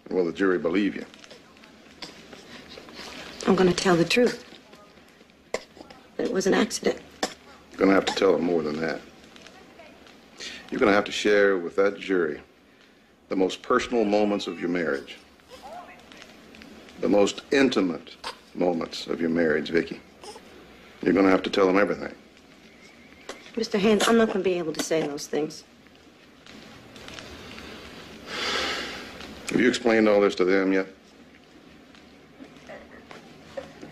[SPEAKER 17] And will the jury believe you?
[SPEAKER 7] I'm going to tell the truth. That it was an accident.
[SPEAKER 17] You're going to have to tell them more than that. You're going to have to share with that jury the most personal moments of your marriage. The most intimate moments of your marriage, Vicky. You're going to have to tell them everything.
[SPEAKER 7] Mr. Haynes, I'm not going to be able to say those things.
[SPEAKER 17] Have you explained all this to them yet?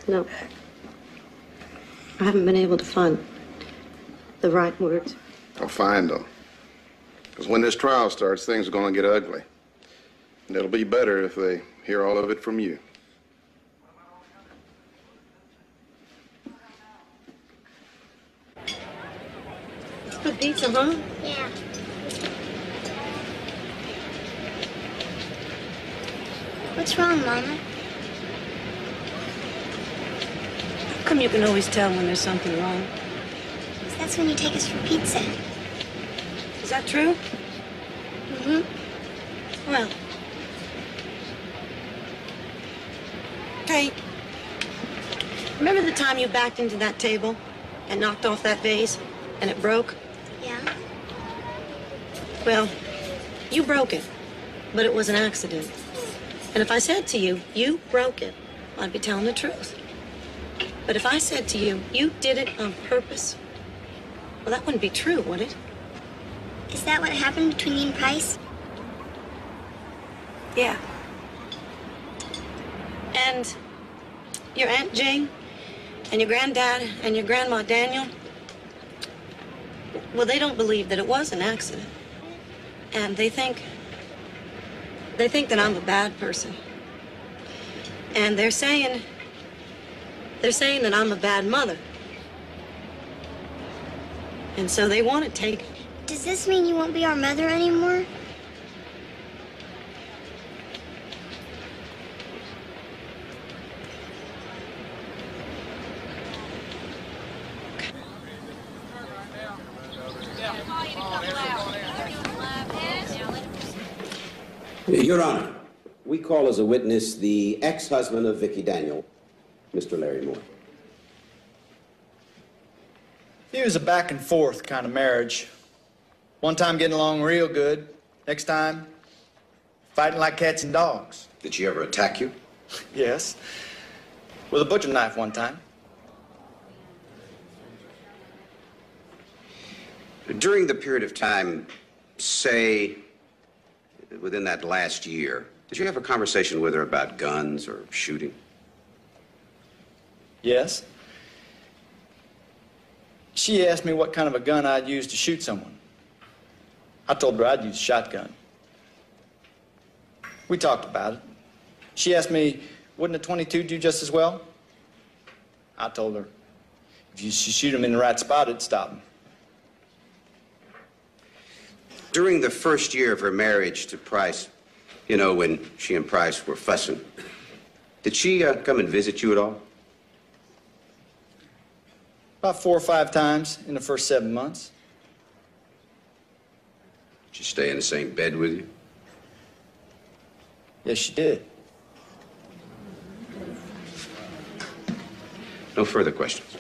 [SPEAKER 7] No. I haven't been able to find the right words.
[SPEAKER 17] I'll find them. Because when this trial starts, things are going to get ugly. And it'll be better if they hear all of it from you.
[SPEAKER 7] It's good pizza, huh?
[SPEAKER 8] Yeah. What's wrong, Mama?
[SPEAKER 7] How come you can always tell when there's something wrong?
[SPEAKER 8] That's when you take us for pizza.
[SPEAKER 7] Is that true?
[SPEAKER 8] Mm-hmm.
[SPEAKER 7] Well. Hey, remember the time you backed into that table and knocked off that vase and it broke?
[SPEAKER 8] Yeah.
[SPEAKER 7] Well, you broke it, but it was an accident. And if I said to you, you broke it, I'd be telling the truth. But if I said to you, you did it on purpose, well, that wouldn't be true, would it?
[SPEAKER 8] Is that what happened between you and Price?
[SPEAKER 7] Yeah. And your Aunt Jane and your granddad and your grandma Daniel, well, they don't believe that it was an accident. And they think that I'm a bad person. And they're saying that I'm a bad mother. And so they want to take.
[SPEAKER 8] Does this mean you won't be our mother anymore?
[SPEAKER 21] Your Honor, we call as a witness the ex-husband of Vicky Daniel, Mr. Larry Moore.
[SPEAKER 6] It was a back and forth kind of marriage. One time getting along real good, next time fighting like cats and dogs.
[SPEAKER 21] Did she ever attack you?
[SPEAKER 6] Yes. With a butcher knife one time.
[SPEAKER 21] During the period of time, say, within that last year, did you have a conversation with her about guns or shooting?
[SPEAKER 6] Yes. She asked me what kind of a gun I'd use to shoot someone. I told her I'd use a shotgun. We talked about it. She asked me, wouldn't a .22 do just as well? I told her, if you shoot him in the right spot, it'd stop him.
[SPEAKER 21] During the first year of her marriage to Price, you know, when she and Price were fussing, did she come and visit you at all?
[SPEAKER 6] About 4 or 5 times in the first 7 months.
[SPEAKER 21] Did she stay in the same bed with you?
[SPEAKER 6] Yes, she did.
[SPEAKER 21] No further questions.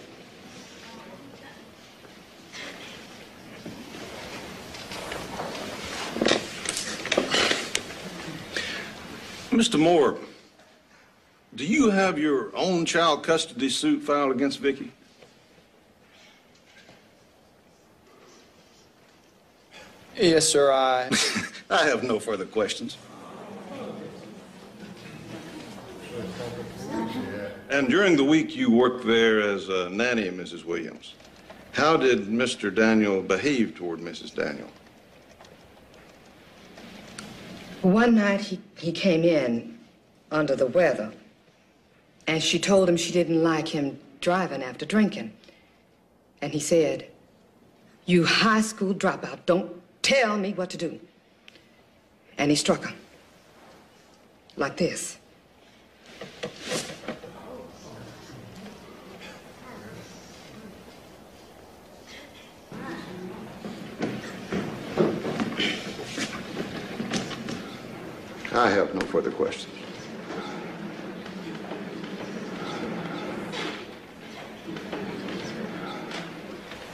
[SPEAKER 1] Mr. Moore, do you have your own child custody suit filed against Vicky?
[SPEAKER 6] Yes, sir, I
[SPEAKER 1] have no further questions. And during the week you worked there as a nanny, Mrs. Williams, how did Mr. Daniel behave toward Mrs. Daniel?
[SPEAKER 22] One night he came in under the weather, and she told him she didn't like him driving after drinking. And he said, "You high school dropout, don't tell me what to do." And he struck her. Like this.
[SPEAKER 1] I have no further questions.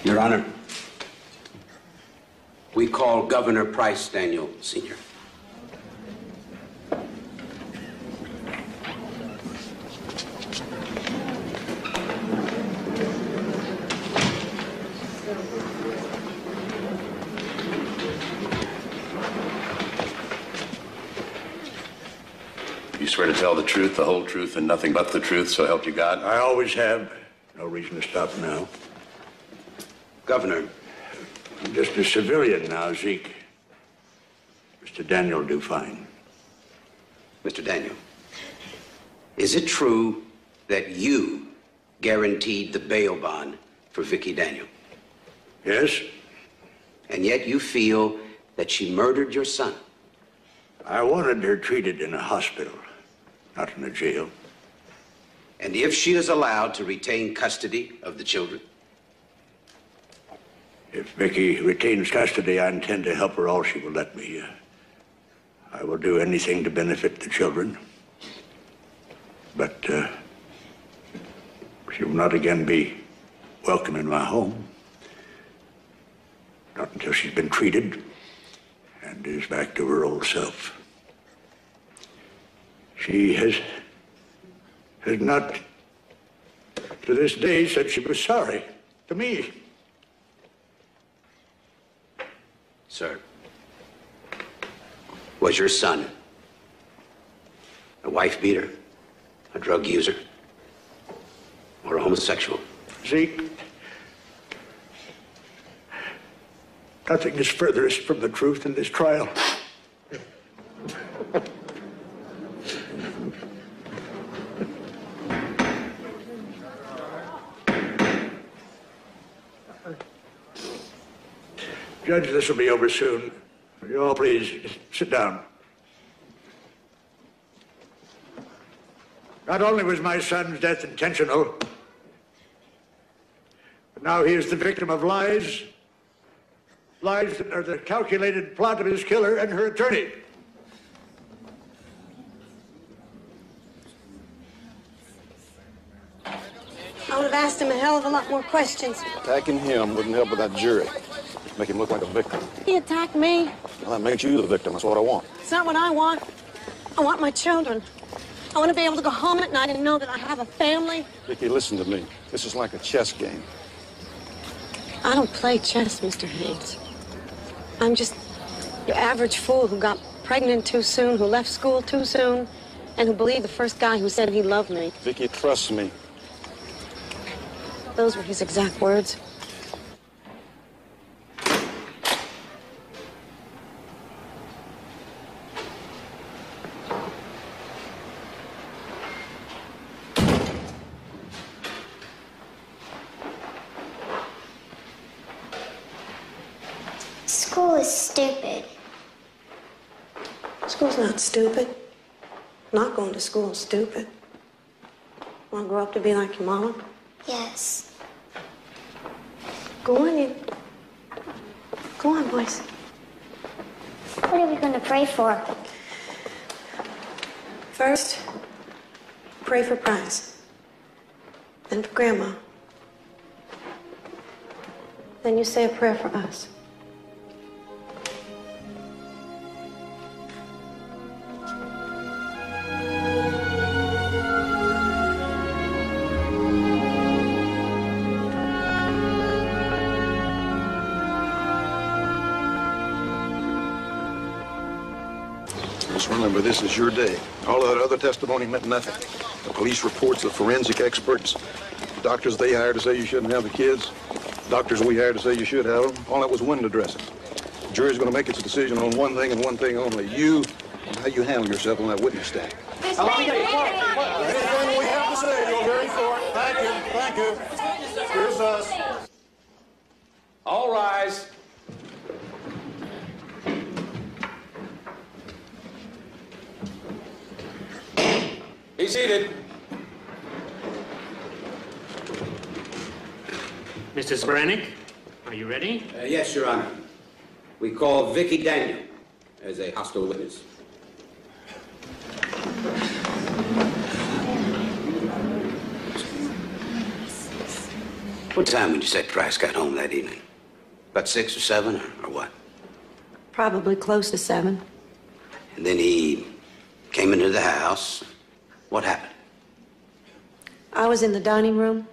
[SPEAKER 21] Your Honor, we call Governor Price Daniel, Sr.
[SPEAKER 23] You swear to tell the truth, the whole truth, and nothing but the truth, so help you God?
[SPEAKER 14] I always have. No reason to stop now.
[SPEAKER 21] Governor.
[SPEAKER 14] I'm just a civilian now, Zeke. Mr. Daniel do fine.
[SPEAKER 21] Mr. Daniel, is it true that you guaranteed the bail bond for Vicky Daniel?
[SPEAKER 14] Yes.
[SPEAKER 21] And yet you feel that she murdered your son?
[SPEAKER 14] I wanted her treated in a hospital, not in a jail.
[SPEAKER 21] And if she is allowed to retain custody of the children?
[SPEAKER 14] If Vicky retains custody, I intend to help her all she will let me. I will do anything to benefit the children. But she will not again be welcome in my home. Not until she's been treated and is back to her old self. She has not, to this day, said she was sorry to me.
[SPEAKER 21] Sir, was your son a wife beater, a drug user, or a homosexual?
[SPEAKER 14] Zeke, nothing is furthest from the truth in this trial. Judge, this will be over soon. Will you all please sit down? Not only was my son's death intentional, but now he is the victim of lies. Lies that are the calculated plot of his killer and her attorney.
[SPEAKER 7] I would have asked him a hell of a lot more questions.
[SPEAKER 1] Attacking him wouldn't help with that jury. Make him look like a victim.
[SPEAKER 7] He attacked me.
[SPEAKER 1] Well, that makes you the victim. That's what I want.
[SPEAKER 7] It's not what I want. I want my children. I want to be able to go home at night and know that I have a family.
[SPEAKER 1] Vicky, listen to me. This is like a chess game.
[SPEAKER 7] I don't play chess, Mr. Haynes. I'm just your average fool who got pregnant too soon, who left school too soon, and who believed the first guy who said he loved me.
[SPEAKER 1] Vicky, trust me.
[SPEAKER 7] Those were his exact words.
[SPEAKER 8] School is stupid.
[SPEAKER 16] School's not stupid. Not going to school is stupid. Want to grow up to be like your mama?
[SPEAKER 8] Yes.
[SPEAKER 16] Go on, you. Go on, boys.
[SPEAKER 8] What are we going to pray for?
[SPEAKER 16] First, pray for Price. Then for Grandma. Then you say a prayer for us.
[SPEAKER 1] Just remember, this is your day. All of that other testimony meant nothing. The police reports, the forensic experts, the doctors they hired to say you shouldn't have the kids, doctors we hired to say you should have them, all that was window dressing. The jury's going to make its decision on one thing and one thing only: you and how you handle yourself on that witness stand.
[SPEAKER 10] Anything we have to say, you're very short. Thank you. Thank you. Here's us.
[SPEAKER 2] All rise. Be seated.
[SPEAKER 11] Mr. Spranick, are you ready?
[SPEAKER 21] Yes, Your Honor. We call Vicky Daniel as a hostile witness. What time would you say Price got home that evening? About 6 or 7 or what?
[SPEAKER 16] Probably close to 7.
[SPEAKER 21] And then he came into the house. What happened?
[SPEAKER 16] I was in the dining room,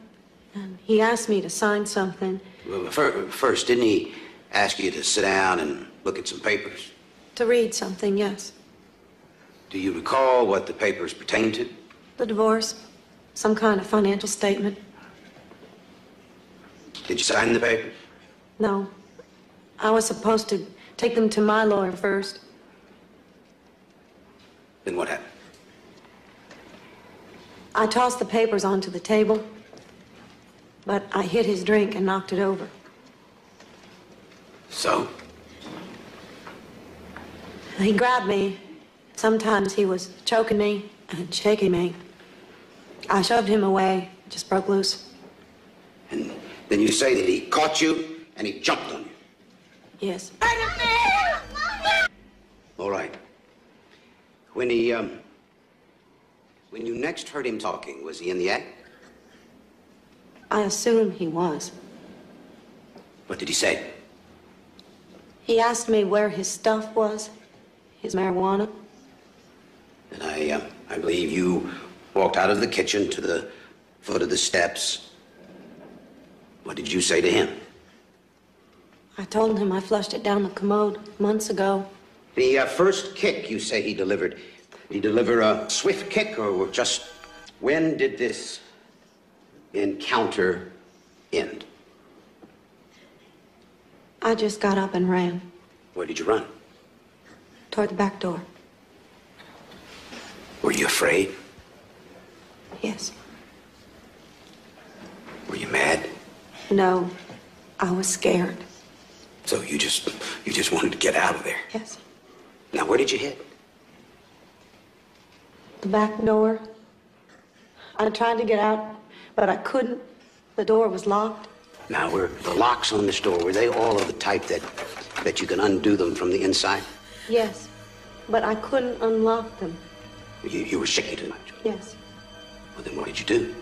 [SPEAKER 16] and he asked me to sign something.
[SPEAKER 21] Well, first, didn't he ask you to sit down and look at some papers?
[SPEAKER 16] To read something, yes.
[SPEAKER 21] Do you recall what the papers pertain to?
[SPEAKER 16] The divorce, some kind of financial statement.
[SPEAKER 21] Did you sign the papers?
[SPEAKER 16] No. I was supposed to take them to my lawyer first.
[SPEAKER 21] Then what happened?
[SPEAKER 16] I tossed the papers onto the table, but I hit his drink and knocked it over.
[SPEAKER 21] So?
[SPEAKER 16] He grabbed me. Sometimes he was choking me and shaking me. I shoved him away, just broke loose.
[SPEAKER 21] And then you say that he caught you and he jumped on you?
[SPEAKER 16] Yes.
[SPEAKER 21] All right. When you next heard him talking, was he in the act?
[SPEAKER 16] I assume he was.
[SPEAKER 21] What did he say?
[SPEAKER 16] He asked me where his stuff was, his marijuana.
[SPEAKER 21] And I believe you walked out of the kitchen to the foot of the steps. What did you say to him?
[SPEAKER 16] I told him I flushed it down the commode months ago.
[SPEAKER 21] The first kick you say he delivered, did he deliver a swift kick or just when did this encounter end?
[SPEAKER 16] I just got up and ran.
[SPEAKER 21] Where did you run?
[SPEAKER 16] Toward the back door.
[SPEAKER 21] Were you afraid?
[SPEAKER 16] Yes.
[SPEAKER 21] Were you mad?
[SPEAKER 16] No, I was scared.
[SPEAKER 21] So you just wanted to get out of there?
[SPEAKER 16] Yes.
[SPEAKER 21] Now, where did you hit?
[SPEAKER 16] The back door. I tried to get out, but I couldn't. The door was locked.
[SPEAKER 21] Now, were the locks on this door, were they all of the type that you can undo them from the inside?
[SPEAKER 16] Yes, but I couldn't unlock them.
[SPEAKER 21] You were shaking too much?
[SPEAKER 16] Yes.
[SPEAKER 21] Well, then what did you do?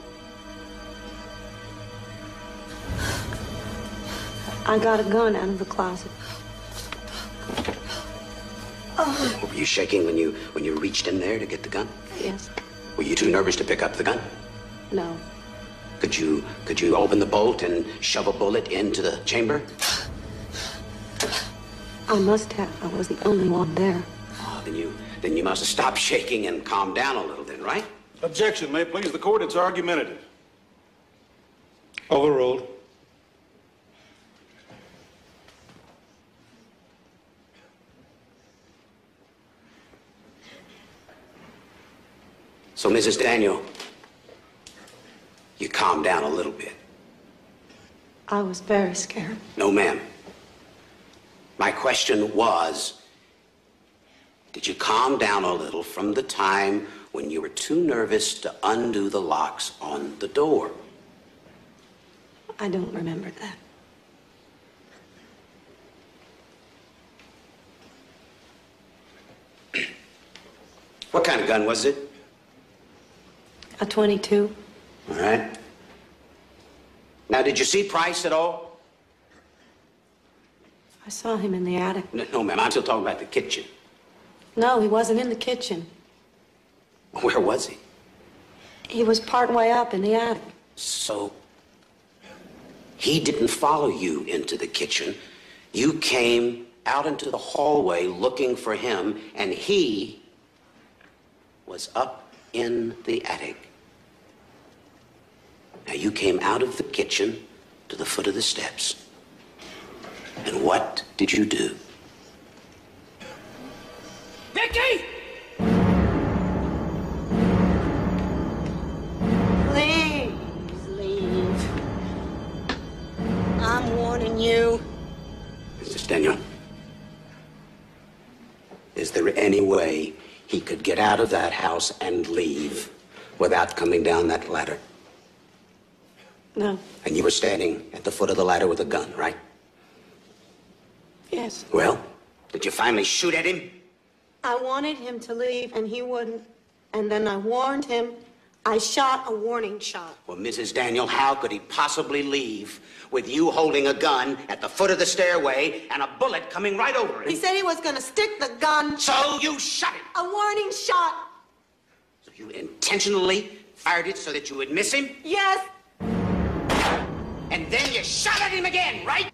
[SPEAKER 16] I got a gun out of the closet.
[SPEAKER 21] Were you shaking when you reached in there to get the gun?
[SPEAKER 16] Yes.
[SPEAKER 21] Were you too nervous to pick up the gun?
[SPEAKER 16] No.
[SPEAKER 21] Could you open the bolt and shove a bullet into the chamber?
[SPEAKER 16] I must have. I was the only one there.
[SPEAKER 21] Oh, then you must have stopped shaking and calmed down a little then, right?
[SPEAKER 1] Objection, may it please the court. It's argumentative. Overruled.
[SPEAKER 21] So, Mrs. Daniel, you calm down a little bit.
[SPEAKER 7] I was very scared.
[SPEAKER 21] No, ma'am. My question was, did you calm down a little from the time when you were too nervous to undo the locks on the door?
[SPEAKER 7] I don't remember that.
[SPEAKER 21] What kind of gun was it?
[SPEAKER 7] A 22.
[SPEAKER 21] All right. Now, did you see Price at all?
[SPEAKER 7] I saw him in the attic.
[SPEAKER 21] No, ma'am. I'm still talking about the kitchen.
[SPEAKER 7] No, he wasn't in the kitchen.
[SPEAKER 21] Where was he?
[SPEAKER 7] He was part way up in the attic.
[SPEAKER 21] So, he didn't follow you into the kitchen. You came out into the hallway looking for him, and he was up in the attic. Now, you came out of the kitchen to the foot of the steps. And what did you do?
[SPEAKER 12] Vicky!
[SPEAKER 7] Please leave. I'm warning you.
[SPEAKER 21] Mrs. Daniel, is there any way he could get out of that house and leave without coming down that ladder?
[SPEAKER 7] No.
[SPEAKER 21] And you were standing at the foot of the ladder with a gun, right?
[SPEAKER 7] Yes.
[SPEAKER 21] Well, did you finally shoot at him?
[SPEAKER 7] I wanted him to leave, and he wouldn't. And then I warned him. I shot a warning shot.
[SPEAKER 21] Well, Mrs. Daniel, how could he possibly leave with you holding a gun at the foot of the stairway and a bullet coming right over him?
[SPEAKER 7] He said he was going to stick the gun.
[SPEAKER 21] So you shot him?
[SPEAKER 7] A warning shot.
[SPEAKER 21] So you intentionally fired it so that you would miss him?
[SPEAKER 7] Yes.
[SPEAKER 21] And then you shot at him again, right?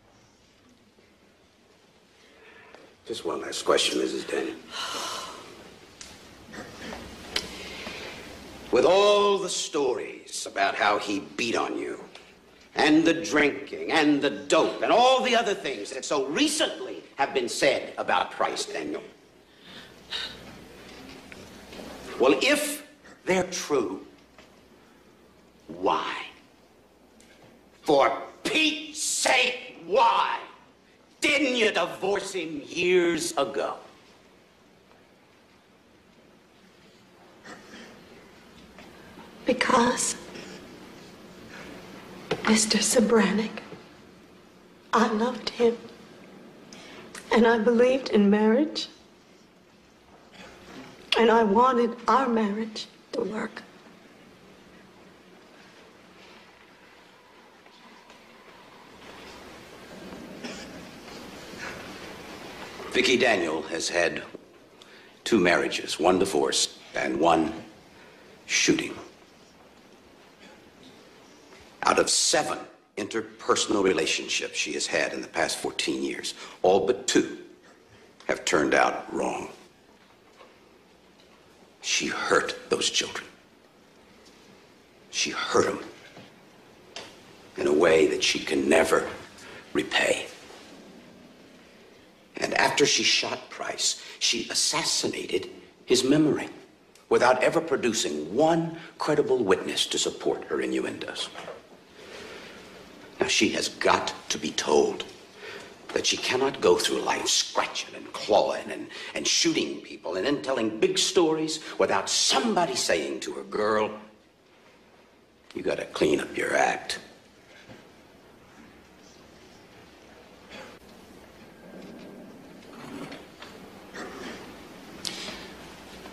[SPEAKER 21] Just one last question, Mrs. Daniel. With all the stories about how he beat on you, and the drinking, and the dope, and all the other things that so recently have been said about Price, Daniel. Well, if they're true, why? For Pete's sake, why? Didn't you divorce him years ago?
[SPEAKER 7] Because, Mr. Sobranik, I loved him. And I believed in marriage. And I wanted our marriage to work.
[SPEAKER 21] Vicki Daniel has had 2 marriages, 1 divorce, and 1 shooting. Out of 7 interpersonal relationships she has had in the past 14 years, all but 2 have turned out wrong. She hurt those children. She hurt them in a way that she can never repay. And after she shot Price, she assassinated his memory without ever producing 1 credible witness to support her innuendos. Now, she has got to be told that she cannot go through life scratching and clawing and shooting people and then telling big stories without somebody saying to her, girl, you gotta clean up your act.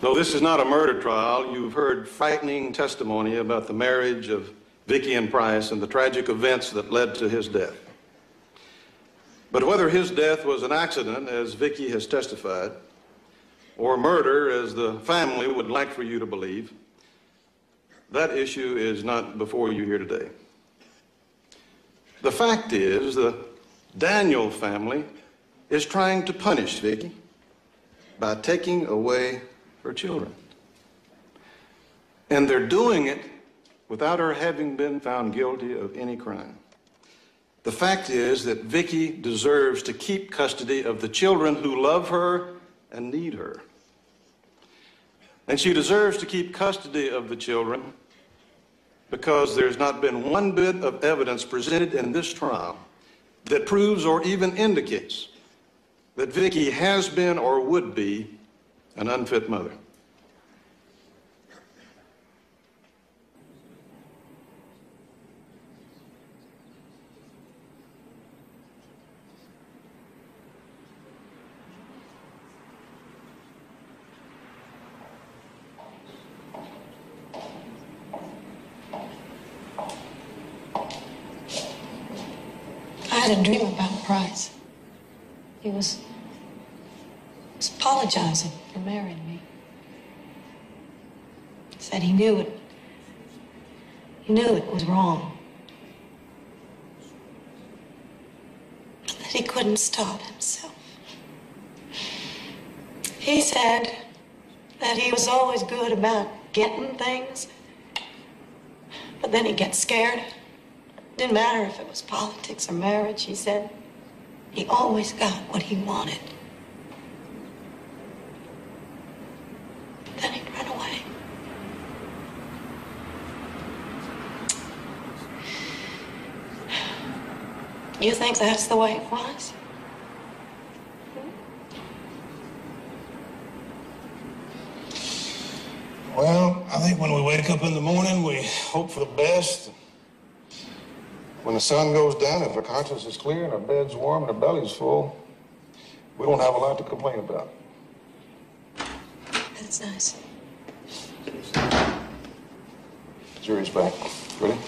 [SPEAKER 1] Though this is not a murder trial, you've heard frightening testimony about the marriage of Vicki and Price and the tragic events that led to his death. But whether his death was an accident, as Vicki has testified, or murder, as the family would like for you to believe, that issue is not before you here today. The fact is, the Daniel family is trying to punish Vicki by taking away her children. And they're doing it without her having been found guilty of any crime. The fact is that Vicky deserves to keep custody of the children who love her and need her. And she deserves to keep custody of the children because there's not been one bit of evidence presented in this trial that proves or even indicates that Vicky has been or would be an unfit mother.
[SPEAKER 16] I had a dream about Price. He was apologizing for marrying me. He said he knew it. He knew it was wrong. But that he couldn't stop himself. He said that he was always good about getting things, but then he'd get scared. Didn't matter if it was politics or marriage, he said. He always got what he wanted. Then he'd run away. You think that's the way it was?
[SPEAKER 1] Well, I think when we wake up in the morning, we hope for the best. When the sun goes down, if our conscience is clear and our bed's warm and our belly's full, we don't have a lot to complain about.
[SPEAKER 16] That's nice.
[SPEAKER 1] Jury's back. Ready?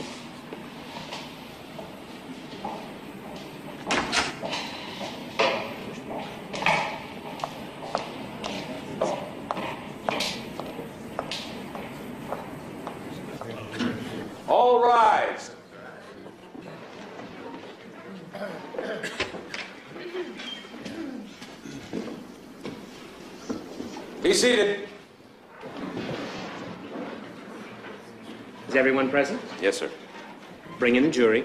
[SPEAKER 2] All rise. Be seated.
[SPEAKER 11] Is everyone present?
[SPEAKER 20] Yes, sir.
[SPEAKER 11] Bring in the jury.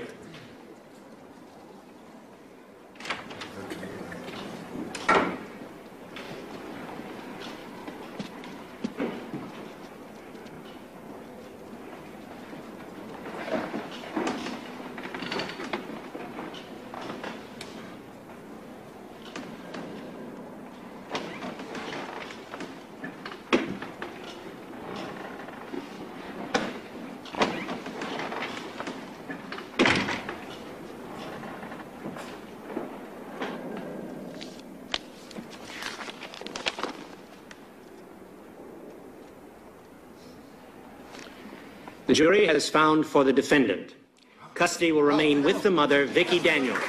[SPEAKER 11] The jury has found for the defendant. Custody will remain with the mother, Vicky Daniel.
[SPEAKER 3] So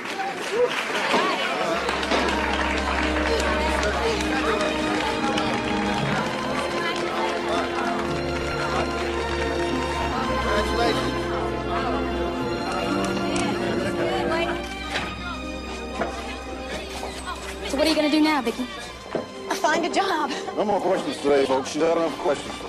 [SPEAKER 3] what are you going to do now, Vicky?
[SPEAKER 7] Find a job.
[SPEAKER 1] No more questions today, folks. She's had enough questions.